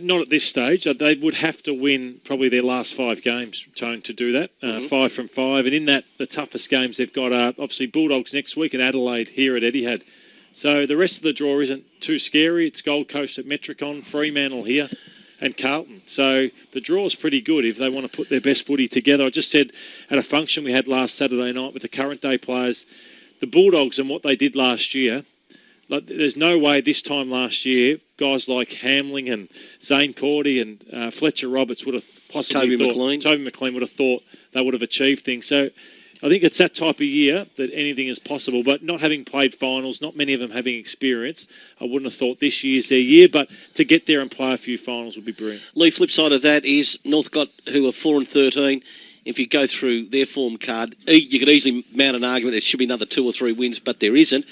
Not at this stage. They would have to win probably their last 5 games, Tone, to do that. 5 from 5. And in that, the toughest games they've got are obviously Bulldogs next week and Adelaide here at Etihad. So the rest of the draw isn't too scary. It's Gold Coast at Metricon, Fremantle here, and Carlton. So the draw's pretty good if they want to put their best footy together. I just said at a function we had last Saturday night with the current day players, the Bulldogs and what they did last year, like, there's no way this time last year guys like Hamling and Zane Cordy and Fletcher Roberts would have possibly Toby McLean would have thought they would have achieved things. So I think it's that type of year that anything is possible. But not having played finals, not many of them having experience, I wouldn't have thought this year's their year. But to get there and play a few finals would be brilliant. Lee, flip side of that is Northcote, who are 4-13. If you go through their form card, you could easily mount an argument there should be another 2 or 3 wins, but there isn't.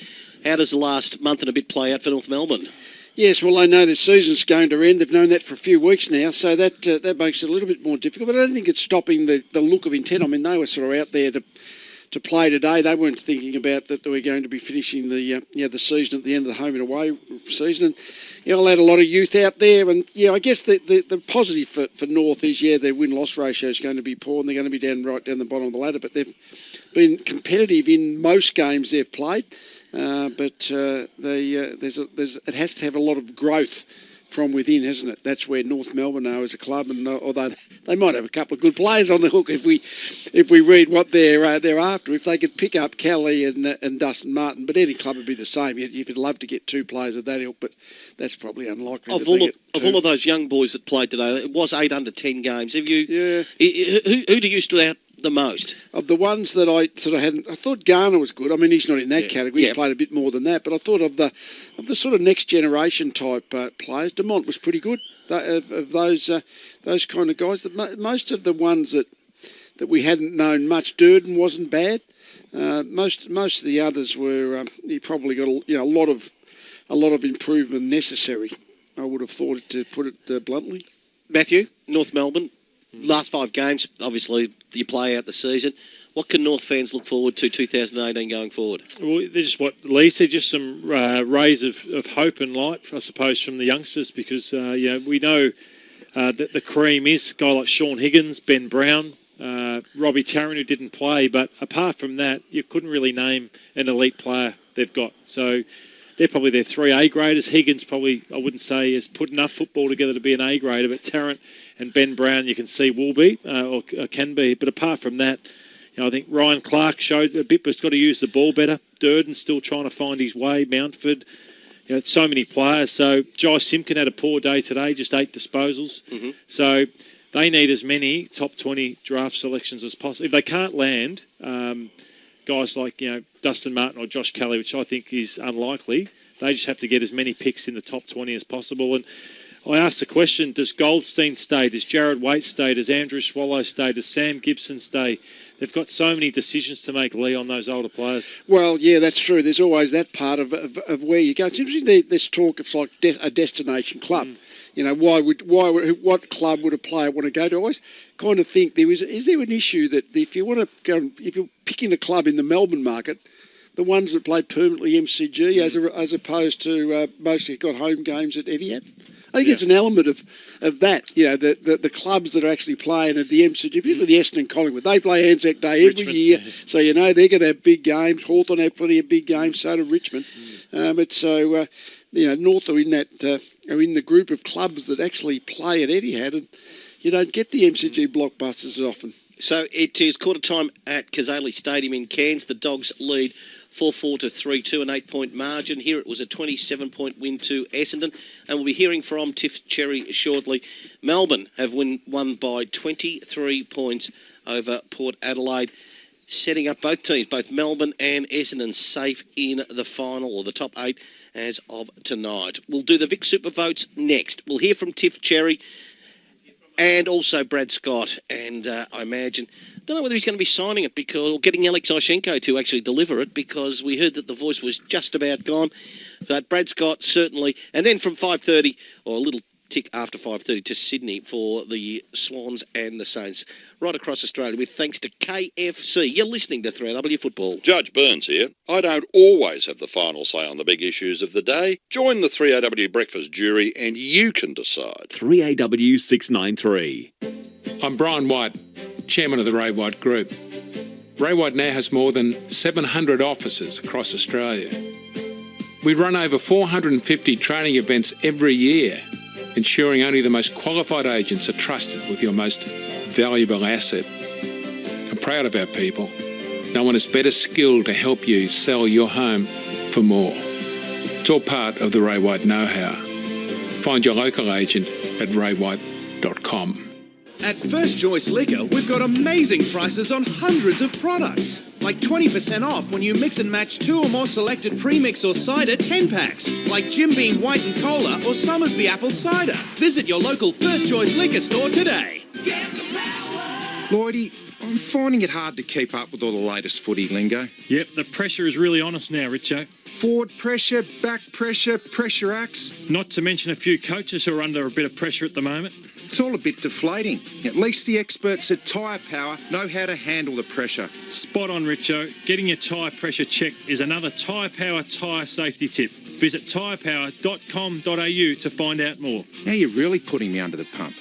How does the last month and a bit play out for North Melbourne? Yes, well, they know the season's going to end. They've known that for a few weeks now, so that makes it a little bit more difficult. But I don't think it's stopping the look of intent. I mean, they were sort of out there to play today. They weren't thinking about that they were going to be finishing the season at the end of the home and away season. And they'll had a lot of youth out there. And, I guess the positive for North is, their win-loss ratio is going to be poor and they're going to be right down the bottom of the ladder. But they've been competitive in most games they've played. But it has to have a lot of growth from within, hasn't it? That's where North Melbourne are as a club, and although they might have a couple of good players on the hook if we read what they're after. If they could pick up Kelly and Dustin Martin, but any club would be the same. You'd love to get 2 players of that ilk, but that's probably unlikely. Of all of those young boys that played today, it was 8 under 10 games. Have you? Yeah. Who do you stood out the most? Of the ones that I sort of hadn't, I thought Garner was good. I mean, he's not in that category. He played a bit more than that. But I thought of the sort of next generation type players, Demont was pretty good. Of those kind of guys. Most of the ones that we hadn't known much. Durden wasn't bad. Most of the others were. He probably got a lot of improvement necessary. I would have thought, to put it bluntly. Matthew, North Melbourne. Last 5 games, obviously, you play out the season. What can North fans look forward to 2018 going forward? Well, just what Lee said, just some rays of hope and light, I suppose, from the youngsters, because we know that the cream is a guy like Sean Higgins, Ben Brown, Robbie Tarrant, who didn't play. But apart from that, you couldn't really name an elite player they've got. So they're probably their 3 A graders. Higgins probably, I wouldn't say, has put enough football together to be an A grader, but Tarrant and Ben Brown, you can see, will be, or can be. But apart from that, I think Ryan Clark showed a bit, but he's got to use the ball better. Durden's still trying to find his way. Mountford, so many players. So Jai Simpkin had a poor day today, just 8 disposals. Mm-hmm. So they need as many top 20 draft selections as possible. If they can't land guys like Dustin Martin or Josh Kelly, which I think is unlikely, they just have to get as many picks in the top 20 as possible. And I asked the question, does Goldstein stay? Does Jared Waite stay? Does Andrew Swallow stay? Does Sam Gibson stay? They've got so many decisions to make, Lee, on those older players. Well, yeah, that's true. There's always that part of where you go. It's interesting, this talk of like a destination club. What club would a player want to go to? I always kind of think is there an issue that if you want to go, if you're picking a club in the Melbourne market, the ones that play permanently MCG as opposed to mostly got home games at Etihad? I think it's an element of that, the clubs that are actually playing at the MCG, particularly the Essendon and Collingwood, they play Anzac Day every year, so they're going to have big games. Hawthorn have plenty of big games, so do Richmond. North are in that are in the group of clubs that actually play at Etihad, and you don't get the MCG blockbusters as often. So it is quarter time at Kazali Stadium in Cairns. The Dogs lead 4-4 to 3-2, an 8-point margin. Here it was a 27-point win to Essendon. And we'll be hearing from Tiff Cherry shortly. Melbourne have won by 23 points over Port Adelaide, setting up both teams, both Melbourne and Essendon, safe in the final or the top 8 as of tonight. We'll do the Vic Super Votes next. We'll hear from Tiff Cherry and also Brad Scott. And I imagine, don't know whether he's going to be signing it or getting Alex Ishenko to actually deliver it, because we heard that the voice was just about gone. But Brad Scott certainly. And then from 5:30 or a little tick after 5:30 to Sydney for the Swans and the Saints right across Australia, with thanks to KFC. You're listening to 3AW Football. Judge Burns here. I don't always have the final say on the big issues of the day. Join the 3AW Breakfast jury and you can decide. 3AW 693. I'm Brian White, Chairman of the Ray White Group. Ray White now has more than 700 offices across Australia. We run over 450 training events every year, ensuring only the most qualified agents are trusted with your most valuable asset. I'm proud of our people. No one is better skilled to help you sell your home for more. It's all part of the Ray White know-how. Find your local agent at raywhite.com. At First Choice Liquor, we've got amazing prices on hundreds of products. Like 20% off when you mix and match 2 or more selected premix or cider 10-packs. Like Jim Beam White and Cola or Summersby Apple Cider. Visit your local First Choice Liquor store today. Lloydie, I'm finding it hard to keep up with all the latest footy lingo. Yep, the pressure is really on us now, Richo. Forward pressure, back pressure, pressure acts. Not to mention a few coaches who are under a bit of pressure at the moment. It's all a bit deflating. At least the experts at Tyre Power know how to handle the pressure. Spot on, Richo. Getting your tyre pressure checked is another Tyre Power tyre safety tip. Visit tyrepower.com.au to find out more. Now you're really putting me under the pump.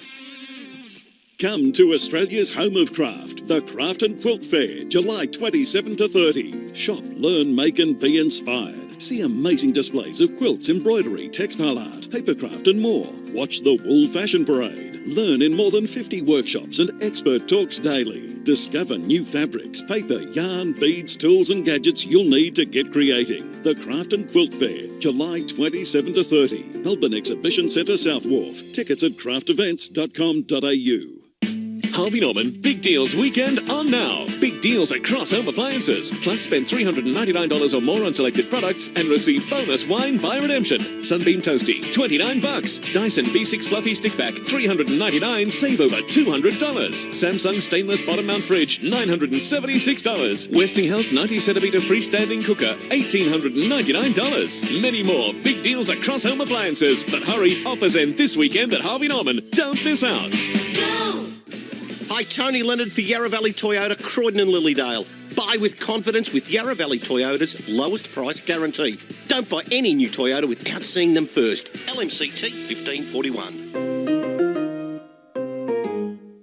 Come to Australia's home of craft, the Craft and Quilt Fair, July 27 to 30. Shop, learn, make and be inspired. See amazing displays of quilts, embroidery, textile art, papercraft and more. Watch the Wool Fashion Parade. Learn in more than 50 workshops and expert talks daily. Discover new fabrics, paper, yarn, beads, tools and gadgets you'll need to get creating. The Craft and Quilt Fair, July 27 to 30. Melbourne Exhibition Centre, South Wharf. Tickets at craftevents.com.au. Harvey Norman Big Deals Weekend on now. Big deals across home appliances. Plus spend $399 or more on selected products and receive bonus wine by redemption. Sunbeam Toasty, $29. Dyson V6 Fluffy Stick Pack, $399. Save over $200. Samsung Stainless Bottom Mount Fridge, $976. Westinghouse 90cm freestanding cooker, $1,899. Many more big deals across home appliances. But hurry, offers end this weekend at Harvey Norman. Don't miss out. Hi, Tony Leonard for Yarra Valley Toyota, Croydon and Lilydale. Buy with confidence with Yarra Valley Toyota's lowest price guarantee. Don't buy any new Toyota without seeing them first. LMCT 1541.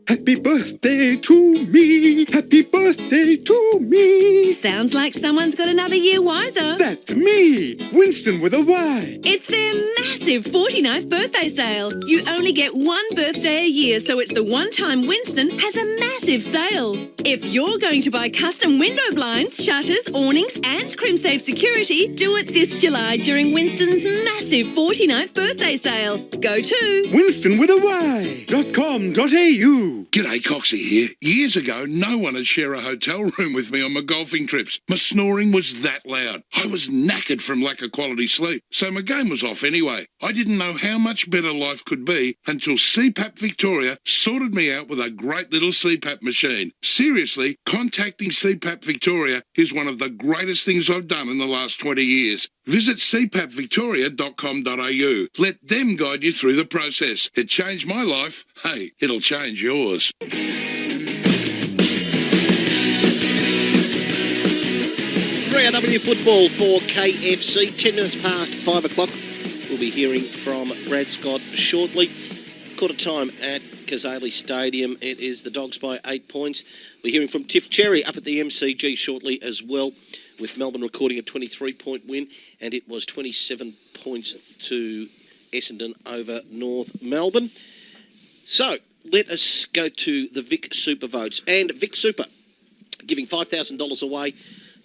Happy birthday to me. Happy birthday to me. Sounds like someone's got another year wiser. That's me, Winston with a Y. It's their massive 49th birthday sale. You only get one birthday a year, so it's the one time Winston has a massive sale. If you're going to buy custom window blinds, shutters, awnings and CrimSafe security, do it this July during Winston's massive 49th birthday sale. Go to winstonwithay.com.au. G'day, Coxie here. Years ago, no one would share a hotel room with me on my golfing trips. My snoring was that loud. I was knackered from lack of quality sleep, so my game was off anyway. I didn't know how much better life could be until CPAP Victoria sorted me out with a great little CPAP machine. Seriously, contacting CPAP Victoria is one of the greatest things I've done in the last 20 years. Visit cpapvictoria.com.au. Let them guide you through the process. It changed my life. Hey, it'll change yours. 3AW Football for KFC, 10 minutes past 5 o'clock. We'll be hearing from Brad Scott shortly. Quarter time at Kazali Stadium. It is the Dogs by 8 points. We're hearing from Tiff Cherry up at the MCG shortly as well, with Melbourne recording a 23-point win, and it was 27 points to Essendon over North Melbourne. So, let us go to the Vic Super votes. And Vic Super giving $5,000 away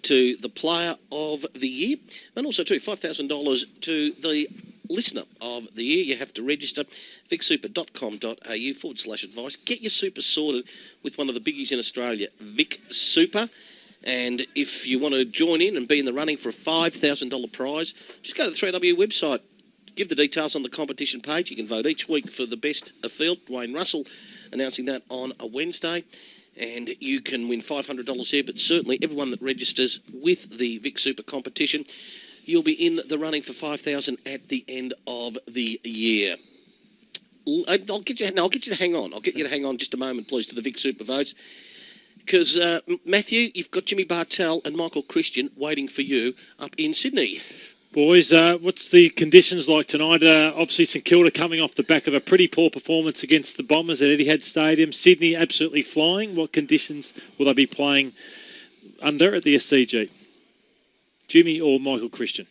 to the Player of the Year, and also too $5,000 to the Listener of the Year. You have to register vicsuper.com.au/advice. Get your super sorted with one of the biggies in Australia, Vic Super. And if you want to join in and be in the running for a $5,000 prize, just go to the 3AW website. Give the details on the competition page. You can vote each week for the best afield. Dwayne Russell announcing that on a Wednesday. And you can win $500 there, but certainly everyone that registers with the Vic Super competition, you'll be in the running for $5,000 at the end of the year. I'll get you to hang on. I'll get you to hang on just a moment, please, to the Vic Super votes. Because, Matthew, you've got Jimmy Bartell and Michael Christian waiting for you up in Sydney. Boys, what's the conditions like tonight? Obviously, St Kilda coming off the back of a pretty poor performance against the Bombers at Etihad Stadium. Sydney absolutely flying. What conditions will they be playing under at the SCG? Jimmy or Michael Christian?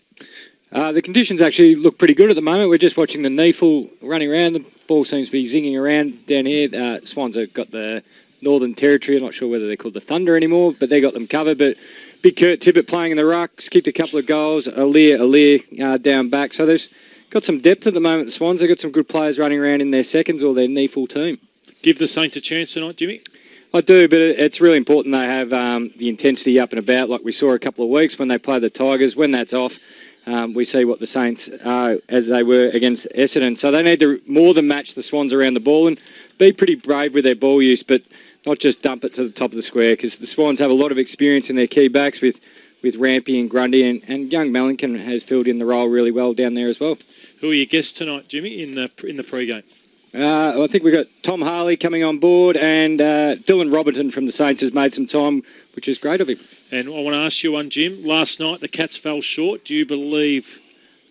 The conditions actually look pretty good at the moment. We're just watching the Neefle running around. The ball seems to be zinging around down here. Swans have got the Northern Territory. I'm not sure whether they're called the Thunder anymore, but they got them covered. But big Kurt Tippett playing in the rucks, kicked a couple of goals. Alir down back. So there's got some depth at the moment. The Swans, they've got some good players running around in their seconds or their Neefle team. Give the Saints a chance tonight, Jimmy? I do, but it's really important they have the intensity up and about like we saw a couple of weeks when they play the Tigers. When that's off, we see what the Saints are as they were against Essendon. So they need to more than match the Swans around the ball and be pretty brave with their ball use, but not just dump it to the top of the square, because the Swans have a lot of experience in their key backs with Rampy and Grundy, and young Mellington has filled in the role really well down there as well. Who are your guests tonight, Jimmy, in the pre-game? I think we've got Tom Harley coming on board, and Dylan Robertson from the Saints has made some time, which is great of him. And I want to ask you one, Jim. Last night the Cats fell short. Do you believe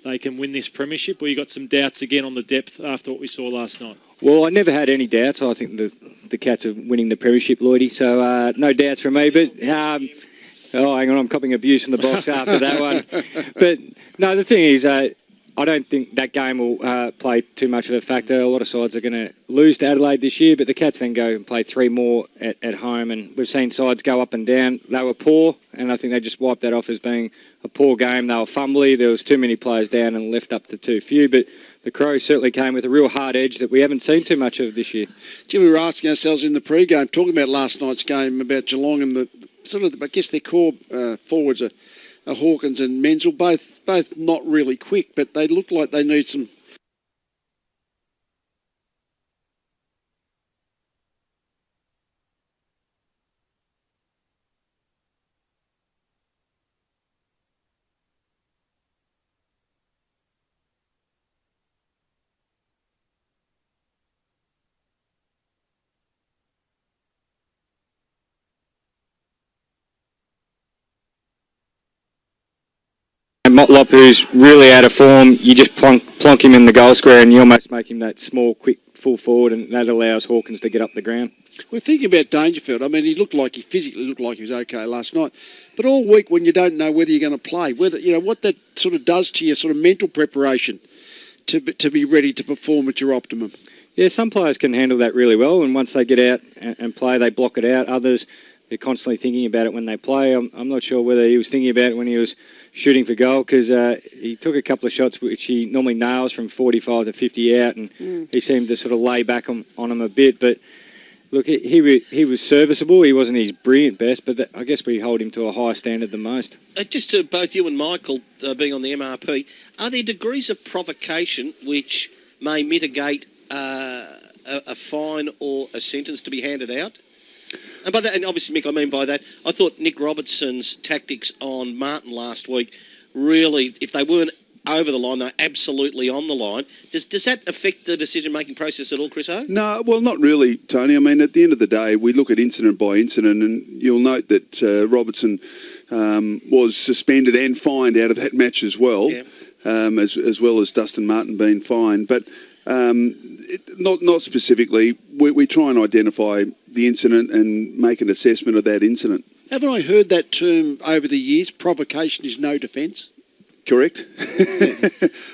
they can win this premiership, or you got some doubts again on the depth after what we saw last night? Well, I never had any doubts. I think the Cats are winning the premiership, Lloydie, so no doubts from me. But, hang on, I'm copping abuse in the box after that one. But, no, the thing is, I don't think that game will play too much of a factor. A lot of sides are going to lose to Adelaide this year, but the Cats then go and play 3 more at home, and we've seen sides go up and down. They were poor, and I think they just wiped that off as being a poor game. They were fumbly. There was too many players down and left up to too few, but the Crows certainly came with a real hard edge that we haven't seen too much of this year. Jimmy, we were asking ourselves in the pre-game, talking about last night's game, about Geelong and the sort of, I guess their core forwards are Hawkins and Menzel, both not really quick, but they look like they need some. Motlop, who's really out of form, you just plonk him in the goal square and you almost make him that small, quick full forward, and that allows Hawkins to get up the ground. We're thinking about Dangerfield. I mean, he physically looked like he was okay last night. But all week when you don't know whether you're going to play, whether what that sort of does to your sort of mental preparation to be ready to perform at your optimum. Yeah, some players can handle that really well, and once they get out and play, they block it out. Others, they're constantly thinking about it when they play. I'm not sure whether he was thinking about it when he was shooting for goal, because he took a couple of shots which he normally nails from 45 to 50 out, and he seemed to sort of lay back on him a bit. But look, he was serviceable. He wasn't his brilliant best, but I guess we hold him to a higher standard than most. Just to both you and Michael, being on the MRP, are there degrees of provocation which may mitigate a fine or a sentence to be handed out? And by that, and obviously, Mick, I mean by that, I thought Nick Robertson's tactics on Martin last week really, if they weren't over the line, they're absolutely on the line. Does that affect the decision-making process at all, Chris O? No, well, not really, Tony. I mean, at the end of the day, we look at incident by incident, and you'll note that Robertson was suspended and fined out of that match as well, as well as Dustin Martin being fined. But not specifically. We try and identify the incident and make an assessment of that incident. Haven't I heard that term over the years? Provocation is no defence. Correct.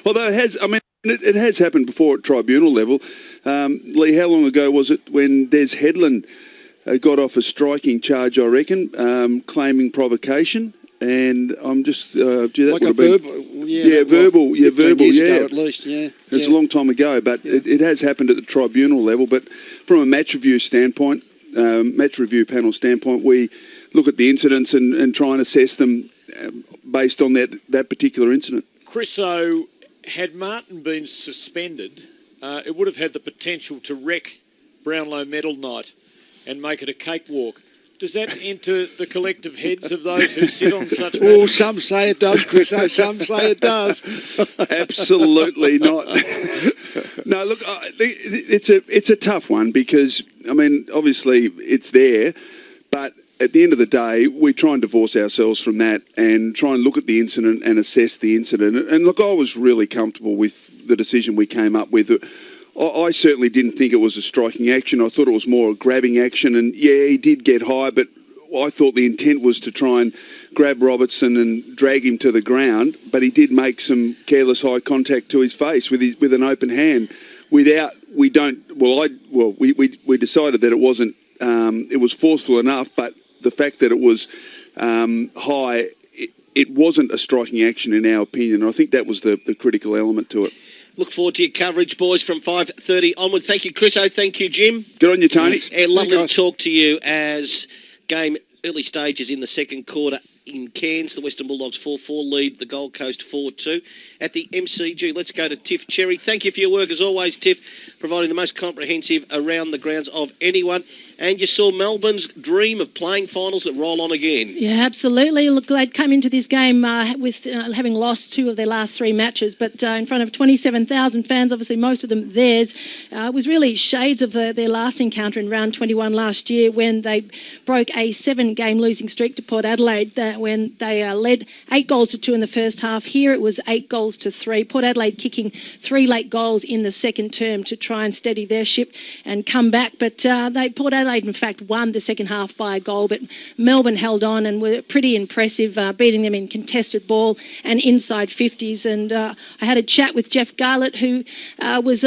Although it has, I mean. It has happened before at tribunal level. Lee, how long ago was it when Des Headland got off a striking charge, I reckon, claiming provocation? And I'm just... that would have been... verbal. Yeah, verbal, ago at least, yeah. It's a long time ago, but it has happened at the tribunal level. But from a match review standpoint, match review panel standpoint, we look at the incidents and try and assess them based on that particular incident. Chriso, had Martin been suspended, it would have had the potential to wreck Brownlow Medal Night and make it a cakewalk. Does that enter the collective heads of those who sit on such matters? Oh, some say it does, Chris. Some say it does. Absolutely not. No, look, it's a tough one because, I mean, obviously it's there, but at the end of the day, we try and divorce ourselves from that and try and look at the incident and assess the incident. And look, I was really comfortable with the decision we came up with. I certainly didn't think it was a striking action. I thought it was more a grabbing action. And, yeah, he did get high, but I thought the intent was to try and grab Robertson and drag him to the ground. But he did make some careless eye contact to his face with an open hand. We decided that it wasn't, it was forceful enough, but the fact that it was high, it wasn't a striking action in our opinion. I think that was the critical element to it. Look forward to your coverage, boys, from 5:30 onward. Thank you, Chriso. Thank you, Jim. Good on you, Tony. And lovely to talk to you as game early stages in the second quarter in Cairns. The Western Bulldogs 4-4 lead the Gold Coast 4-2 at the MCG. Let's go to Tiff Cherry. Thank you for your work as always, Tiff, providing the most comprehensive around the grounds of anyone. And you saw Melbourne's dream of playing finals that roll on again. Yeah, absolutely. Look, they'd come into this game with having lost 2 of their last 3 matches, but in front of 27,000 fans, obviously most of them theirs. It was really shades of their last encounter in round 21 last year when they broke a 7-game losing streak to Port Adelaide when they led 8 goals to 2 in the first half. Here it was 8 goals to 3. Port Adelaide kicking 3 late goals in the second term to try and steady their ship and come back, but Port Adelaide in fact won the second half by a goal, but Melbourne held on and were pretty impressive, beating them in contested ball and inside 50s. And I had a chat with Jeff Garlett, who was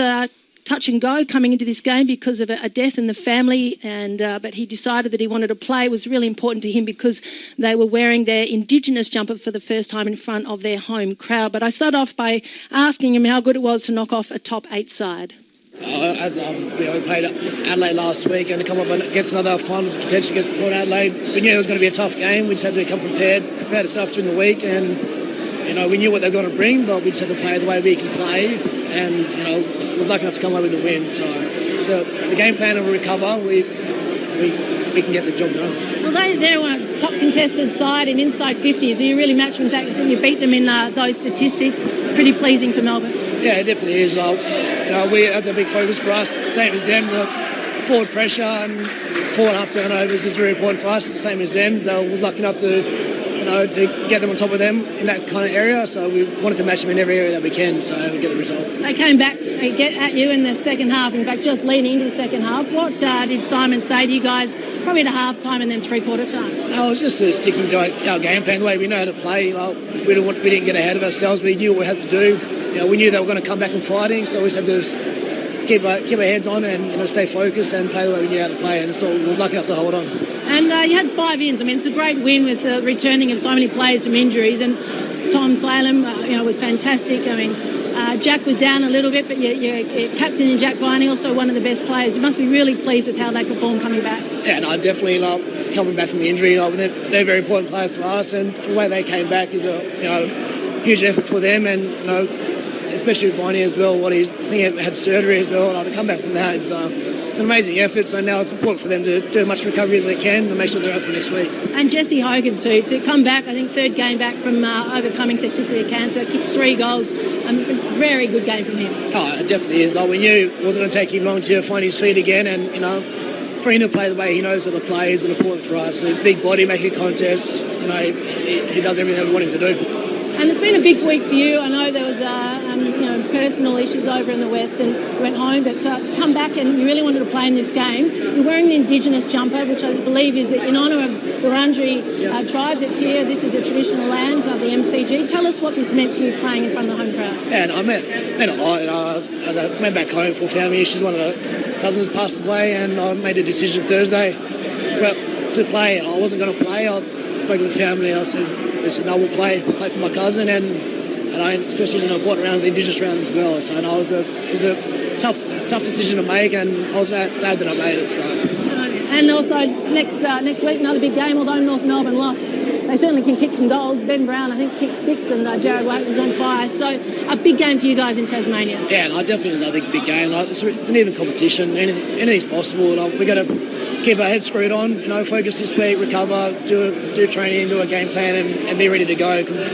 touch and go coming into this game because of a death in the family, and but he decided that he wanted to play. It was really important to him because they were wearing their Indigenous jumper for the first time in front of their home crowd. But I started off by asking him how good it was to knock off a top 8 side. As we played Adelaide last week and to come up against another finals contention against Port Adelaide, we knew it was going to be a tough game. We just had to come prepared ourselves during the week, and we knew what they were going to bring, but we just had to play the way we can play, and was lucky enough to come away with the win. So the game plan will recover. We can get the job done. Well, they're a top contested side in inside 50s. You really match them. In fact, you beat them in those statistics. Pretty pleasing for Melbourne. Yeah, it definitely is. That's a big focus for us. Same as them, the forward pressure and forward half turnovers is very important for us. Same as them. So I was lucky enough to get them on top of them in that kind of area. So we wanted to match them in every area that we can, so we get the result. They came back, they get at you in the second half. In fact, just leading into the second half. What did Simon say to you guys, probably at half time and then 3/4 time? No, it was just sticking to our game plan, the way we know how to play. We didn't get ahead of ourselves. We knew what we had to do. We knew they were going to come back and fighting, so we just had to keep our heads on and stay focused and play the way we knew how to play, and so we was lucky enough to hold on. And you had 5 ins. I mean, it's a great win with the returning of so many players from injuries, and Tom Salem, was fantastic. I mean, Jack was down a little bit, but your captain in Jack Viney, also one of the best players. You must be really pleased with how they performed coming back. Yeah, no, definitely coming back from the injury. They're very important players for us, and the way they came back is a huge effort for them, and especially with Viney as well. I think he had surgery as well, and to come back from that, it's an amazing effort. So now it's important for them to do as much recovery as they can and make sure they're out for next week. And Jesse Hogan too, to come back, I think 3rd game back from overcoming testicular cancer, kicks 3 goals. A very good game from him. Oh, it definitely is. We knew it wasn't going to take him long to find his feet again, and for him to play the way he knows how to play is important for us. So big body, making contests, he does everything that we want him to do. And it's been a big week for you. I know there was personal issues over in the West and you went home, but to come back and you really wanted to play in this game, you're wearing the Indigenous jumper, which I believe is in honour of the Wurundjeri tribe that's here. This is a traditional land, the MCG. Tell us what this meant to you playing in front of the home crowd. Yeah, and I meant a lot. As I went back home for family issues, one of the cousins passed away, and I made a decision Thursday to play. I wasn't going to play. I spoke to the family. They said, no, we'll play for my cousin, and I especially in an important round, the Indigenous round as well. So it was a tough decision to make, and I was glad that I made it. So. And also next week another big game. Although North Melbourne lost, they certainly can kick some goals. Ben Brown, I think, kicked 6, and Jared Waite was on fire. So a big game for you guys in Tasmania. Yeah, and I definitely think big game. It's an even competition. Anything's possible. We've got to keep our heads screwed on. Focus this week, recover, do training, do a game plan, and be ready to go. Because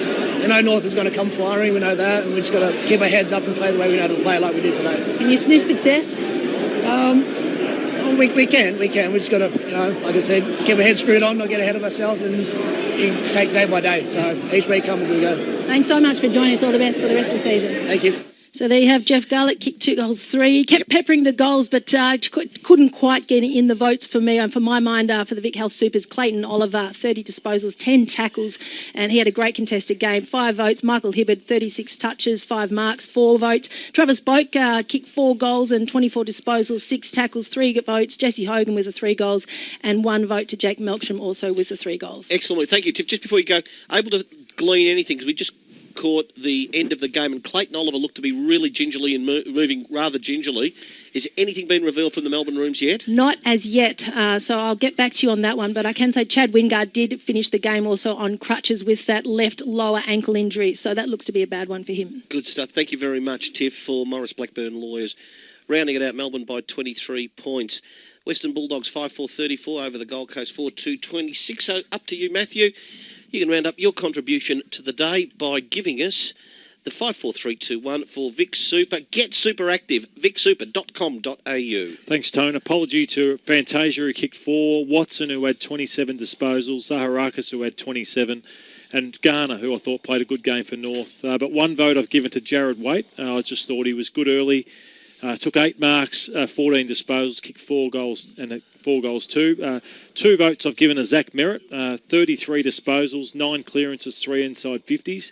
North is going to come firing. We know that, and we just got to keep our heads up and play the way we know to play, like we did today. Can you sniff success? We can. We just got to, like I said, keep our heads screwed on, not get ahead of ourselves, and take day by day. So each week comes as we go. Thanks so much for joining us. All the best for the rest of the season. Thank you. So there you have Jeff Garlick, kicked 2 goals, 3. Kept peppering the goals, but couldn't quite get in the votes for me. And for my mind, for the Vic Health Supers, Clayton Oliver, 30 disposals, 10 tackles, and he had a great contested game. 5 votes. Michael Hibbard, 36 touches, 5 marks, 4 votes. Travis Boak kicked 4 goals and 24 disposals, 6 tackles, 3 votes. Jesse Hogan with the 3 goals, and 1 vote to Jake Melksham, also with the 3 goals. Excellent. Thank you, Tiff. Just before you go, able to glean anything, because we just caught the end of the game, and Clayton Oliver looked to be really gingerly and moving rather gingerly. Is anything been revealed from the Melbourne rooms yet? Not as yet, so I'll get back to you on that one, but I can say Chad Wingard did finish the game also on crutches with that left lower ankle injury, so that looks to be a bad one for him. Good stuff. Thank you very much, Tiff, for Morris Blackburn Lawyers. Rounding it out, Melbourne by 23 points. Western Bulldogs 5-4-34 over the Gold Coast 4-2-26. So up to you, Matthew. You can round up your contribution to the day by giving us the 54321 for Vic Super. Get super active, vicsuper.com.au. Thanks, Tone. Apology to Fantasia, who kicked 4, Watson, who had 27 disposals, Zaharakis, who had 27, and Garner, who I thought played a good game for North. But 1 vote I've given to Jared Waite. I just thought he was good early. Took 8 marks, 14 disposals, kicked 4 goals, and 4 goals too. 2 votes I've given to Zach Merritt, 33 disposals, 9 clearances, 3 inside 50s.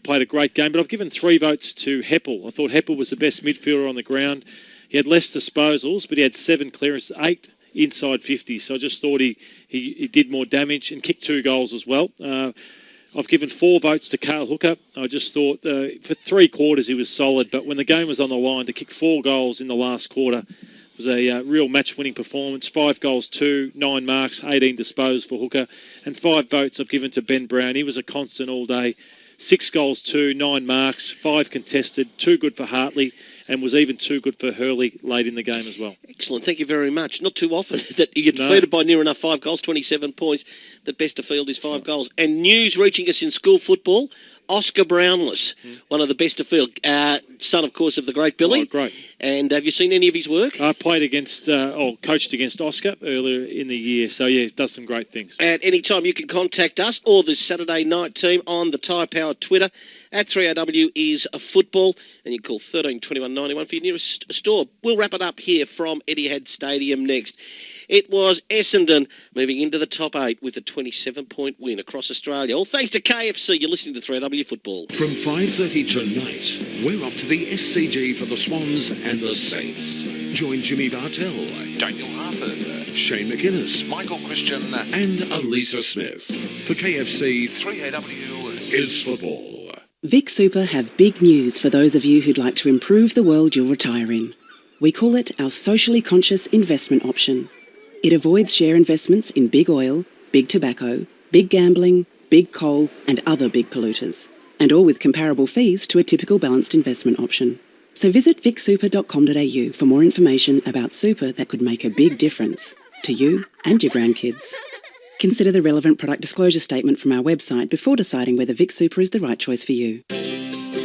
Played a great game, but I've given 3 votes to Heppel. I thought Heppel was the best midfielder on the ground. He had less disposals, but he had 7 clearances, 8 inside 50s. So I just thought he did more damage and kicked 2 goals as well. I've given 4 votes to Cale Hooker. I just thought for 3 quarters he was solid, but when the game was on the line, to kick 4 goals in the last quarter was a real match-winning performance. 5 goals, 2, 9 marks, 18 disposed for Hooker, and 5 votes I've given to Ben Brown. He was a constant all day. 6 goals, 2, 9 marks, 5 contested, 2 good for Hartley, and was even 2 good for Hurley late in the game as well. Excellent. Thank you very much. Not too often that you get defeated by near enough 5 goals, 27 points. The best of field is 5 goals. And news reaching us in school football, Oscar Brownless, one of the best of field, son, of course, of the great Billy. Oh, great. And have you seen any of his work? I played against, coached against Oscar earlier in the year. So, yeah, does some great things. At any time, you can contact us or the Saturday night team on the Tyre Power Twitter. At 3AW is a football, and you can call 13 21 91 for your nearest store. We'll wrap it up here from Etihad Stadium next. It was Essendon moving into the top 8 with a 27-point win across Australia. All thanks to KFC. You're listening to 3AW Football. From 5:30 tonight, we're off to the SCG for the Swans and the Saints. Join Jimmy Bartell, Daniel Harford, Shane McInnes, Michael Christian, and Elisa Smith. For KFC, 3AW is football. Vic Super have big news for those of you who'd like to improve the world you'll retire in. We call it our socially conscious investment option. It avoids share investments in big oil, big tobacco, big gambling, big coal and other big polluters. And all with comparable fees to a typical balanced investment option. So visit vicsuper.com.au for more information about super that could make a big difference to you and your grandkids. Consider the relevant product disclosure statement from our website before deciding whether Vic Super is the right choice for you.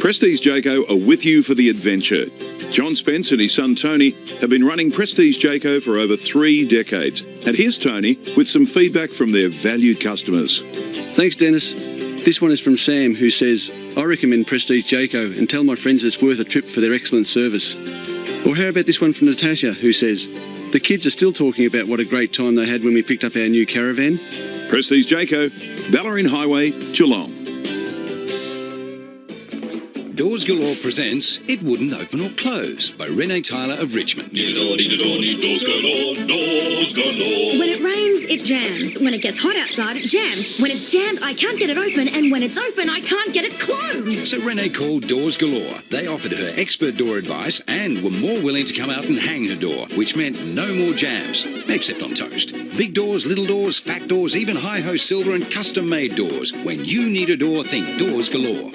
Prestige Jayco are with you for the adventure. John Spence and his son Tony have been running Prestige Jayco for over 3 decades. And here's Tony with some feedback from their valued customers. Thanks, Dennis. This one is from Sam, who says, I recommend Prestige Jayco and tell my friends it's worth a trip for their excellent service. Or how about this one from Natasha, who says, the kids are still talking about what a great time they had when we picked up our new caravan. Prestige Jayco, Ballerine Highway, Geelong. Doors Galore presents It Wouldn't Open or Close by Renee Tyler of Richmond. Doors galore, doors galore. When it rains, it jams. When it gets hot outside, it jams. When it's jammed, I can't get it open. And when it's open, I can't get it closed. So Renee called Doors Galore. They offered her expert door advice and were more willing to come out and hang her door, which meant no more jams, except on toast. Big doors, little doors, fat doors, even hi-ho silver and custom-made doors. When you need a door, think Doors Galore.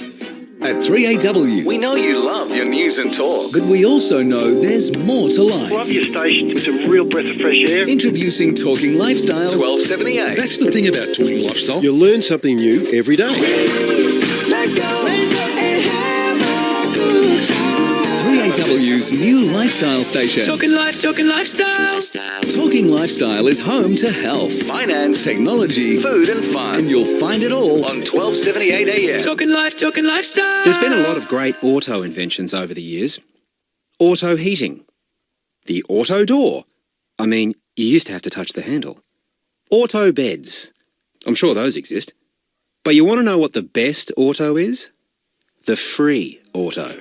At 3AW, we know you love your news and talk, but we also know there's more to life. Love your station. It's a real breath of fresh air. Introducing Talking Lifestyle 1278. That's the thing about Talking Lifestyle. You learn something new every day. Let go and have a good time. 3AW's new lifestyle station. Talking life, talking lifestyle. Talking Lifestyle is home to health, finance, technology, food and fun. And you'll find it all on 1278 AM. Talking life, talking lifestyle. There's been a lot of great auto inventions over the years. Auto heating. The auto door. I mean, you used to have to touch the handle. Auto beds. I'm sure those exist. But you want to know what the best auto is? The free auto.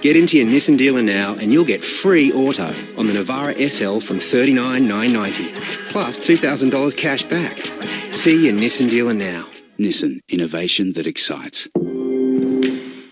Get into your Nissan dealer now and you'll get free auto on the Navara SL from $39,990 plus $2,000 cash back. See your Nissan dealer now. Nissan, innovation that excites.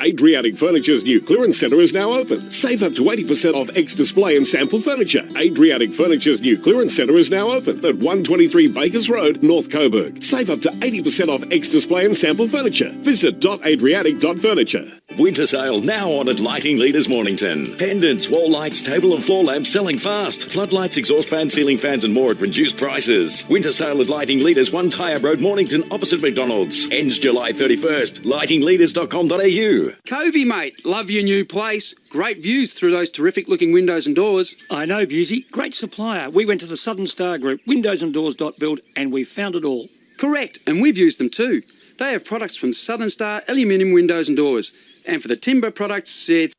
Adriatic Furniture's new clearance centre is now open. Save up to 80% off ex-display and sample furniture. Adriatic Furniture's new clearance centre is now open at 123 Bakers Road, North Coburg. Save up to 80% off ex-display and sample furniture. Visit .adriatic.furniture. Winter sale now on at Lighting Leaders Mornington. Pendants, wall lights, table and floor lamps selling fast. Floodlights, exhaust fans, ceiling fans and more at reduced prices. Winter sale at Lighting Leaders, 1 Tyre Road, Mornington, opposite McDonald's. Ends July 31st. lightingleaders.com.au. Covey, mate. Love your new place. Great views through those terrific-looking windows and doors. I know, Busey. Great supplier. We went to the Southern Star Group, windowsanddoors.build, and we found it all. Correct, and we've used them too. They have products from Southern Star aluminium windows and doors. And for the timber products, it's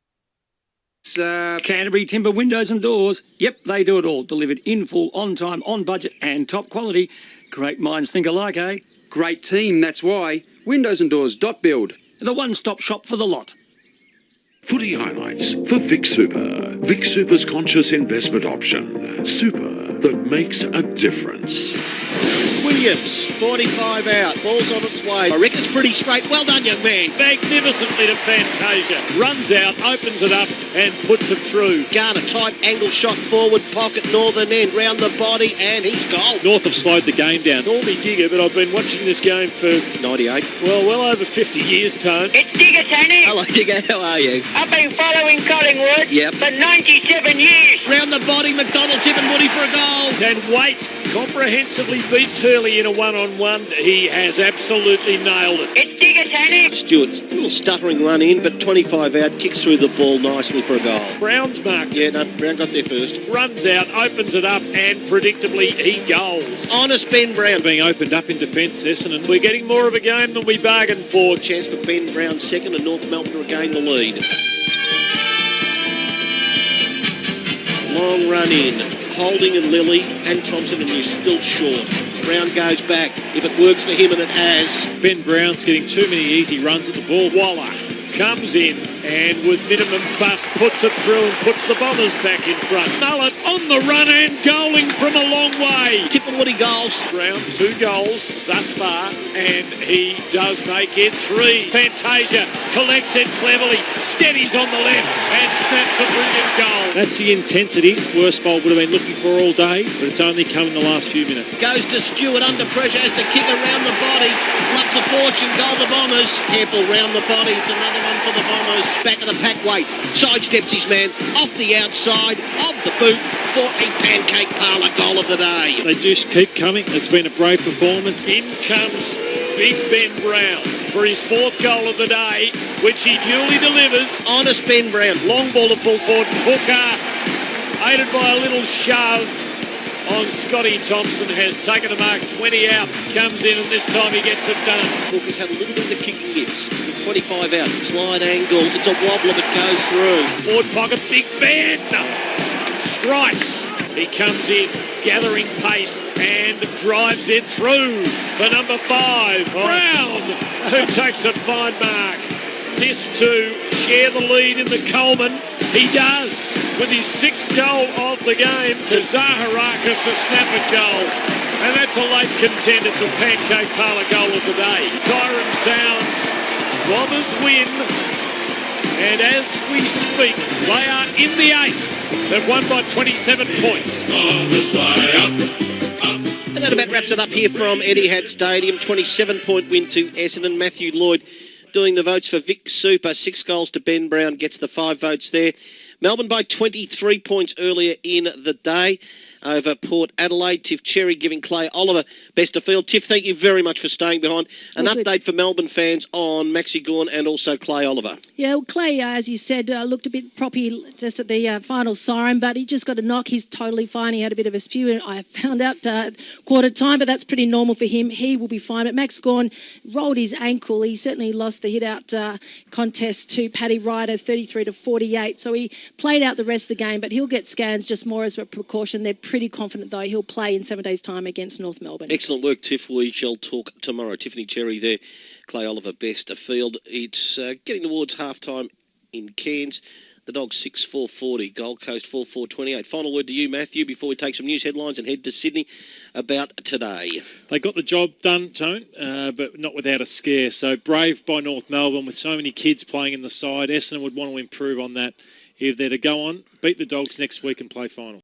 Canterbury Timber Windows and Doors. Yep, they do it all. Delivered in full, on time, on budget, and top quality. Great minds think alike, eh? Great team, that's why. Windowsanddoors.build. The one-stop shop for the lot. Footy highlights for Vic Super. Vic Super's conscious investment option. Super that makes a difference. Williams, 45 out, ball's on its way. I reckon it's pretty straight. Well done, young man. Magnificently to Fantasia. Runs out, opens it up and puts it through. Garner, tight angle shot forward, pocket, northern end, round the body, and he's goal. North have slowed the game down. Normally Digger, but I've been watching this game for 98. Well over 50 years, Tone. It's Digger, Tony. Hello, Digger. How are you? I've been following Collingwood Yep. for 97 years. Round the body, McDonald, Tip and Woody for a goal. And Waite comprehensively beats Hurley in a one-on-one. He has absolutely nailed it. It's Digger, Tony. Stewart's a little stuttering run in, but 25 out, kicks through the ball nicely for a goal. Brown's mark. Yeah, no, Brown got there first. Runs out, opens it up, and predictably he goals. Honest Ben Brown. Being opened up in defence, Essendon. We're getting more of a game than we bargained for. Chance for Ben Brown second and North Melbourne to regain the lead. Long run in. Holding and Lilly and Thompson, and you're still short. Brown goes back. If it works for him, and it has. Ben Brown's getting too many easy runs at the ball. Waller comes in and with minimum bust puts it through and puts the Bombers back in front. Mullet on the run and goaling from a long way. Tip and Woody goals. Brown, 2 goals thus far, and he does make it 3. Fantasia collects it cleverly, steadies on the left and snaps a brilliant goal. That's the intensity Worsfold would have been looking for all day, but it's only come in the last few minutes. Goes to Stewart under pressure, has to kick around the body. Lux of fortune, goal the Bombers. Careful round the body, it's another one for the Bombers. Back of the pack weight, sidesteps his man off the outside of the boot for a pancake parlour goal of the day. They just keep coming. It's been a brave performance. In comes Big Ben Brown for his 4th goal of the day, which he duly delivers. Honest Ben Brown. Long ball to full forward. Hooker, aided by a little shove on Scotty Thompson has taken a mark, 20 out, comes in, and this time he gets it done. Booker's had a little bit of the kicking mix. 25 out, slide angle, it's a wobbler but goes through. Forward pocket, Big Ben strikes. He comes in, gathering pace, and drives it through for number 5, Brown, who takes a fine mark. This to share the lead in the Coleman. He does, with his 6th goal of the game to Zaharakis, a snapper goal. And that's a late contender to pancake parlour goal of the day. Siren sounds, Robbers win, and as we speak, they are in the 8th. They've won by 27 points. And that about wraps it up here from Etihad Stadium. 27-point win to Essendon. Matthew Lloyd doing the votes for Vic Super. 6 goals to Ben Brown, gets the 5 votes there. Melbourne by 23 points earlier in the day over Port Adelaide. Tiff Cherry giving Clay Oliver best of field. Tiff, thank you very much for staying behind. An update for Melbourne fans on Maxi Gawn and also Clay Oliver. Yeah, well, Clay, as you said, looked a bit proppy just at the final siren, but he just got a knock. He's totally fine. He had a bit of a spew, and I found out quarter time, but that's pretty normal for him. He will be fine. But Max Gawn rolled his ankle. He certainly lost the hit-out contest to Paddy Ryder, 33-48. So he played out the rest of the game, but he'll get scans just more as a precaution. They're pretty confident, though, he'll play in 7 days' time against North Melbourne. Excellent work, Tiff. We shall talk tomorrow. Tiffany Cherry there, Clay Oliver best of field. It's getting towards half-time in Cairns. The Dogs 6-4-40, Gold Coast 4-4-28. Final word to you, Matthew, before we take some news headlines and head to Sydney about today. They got the job done, Tone, but not without a scare. So brave by North Melbourne with so many kids playing in the side. Essendon would want to improve on that if they're to go on, beat the Dogs next week and play final.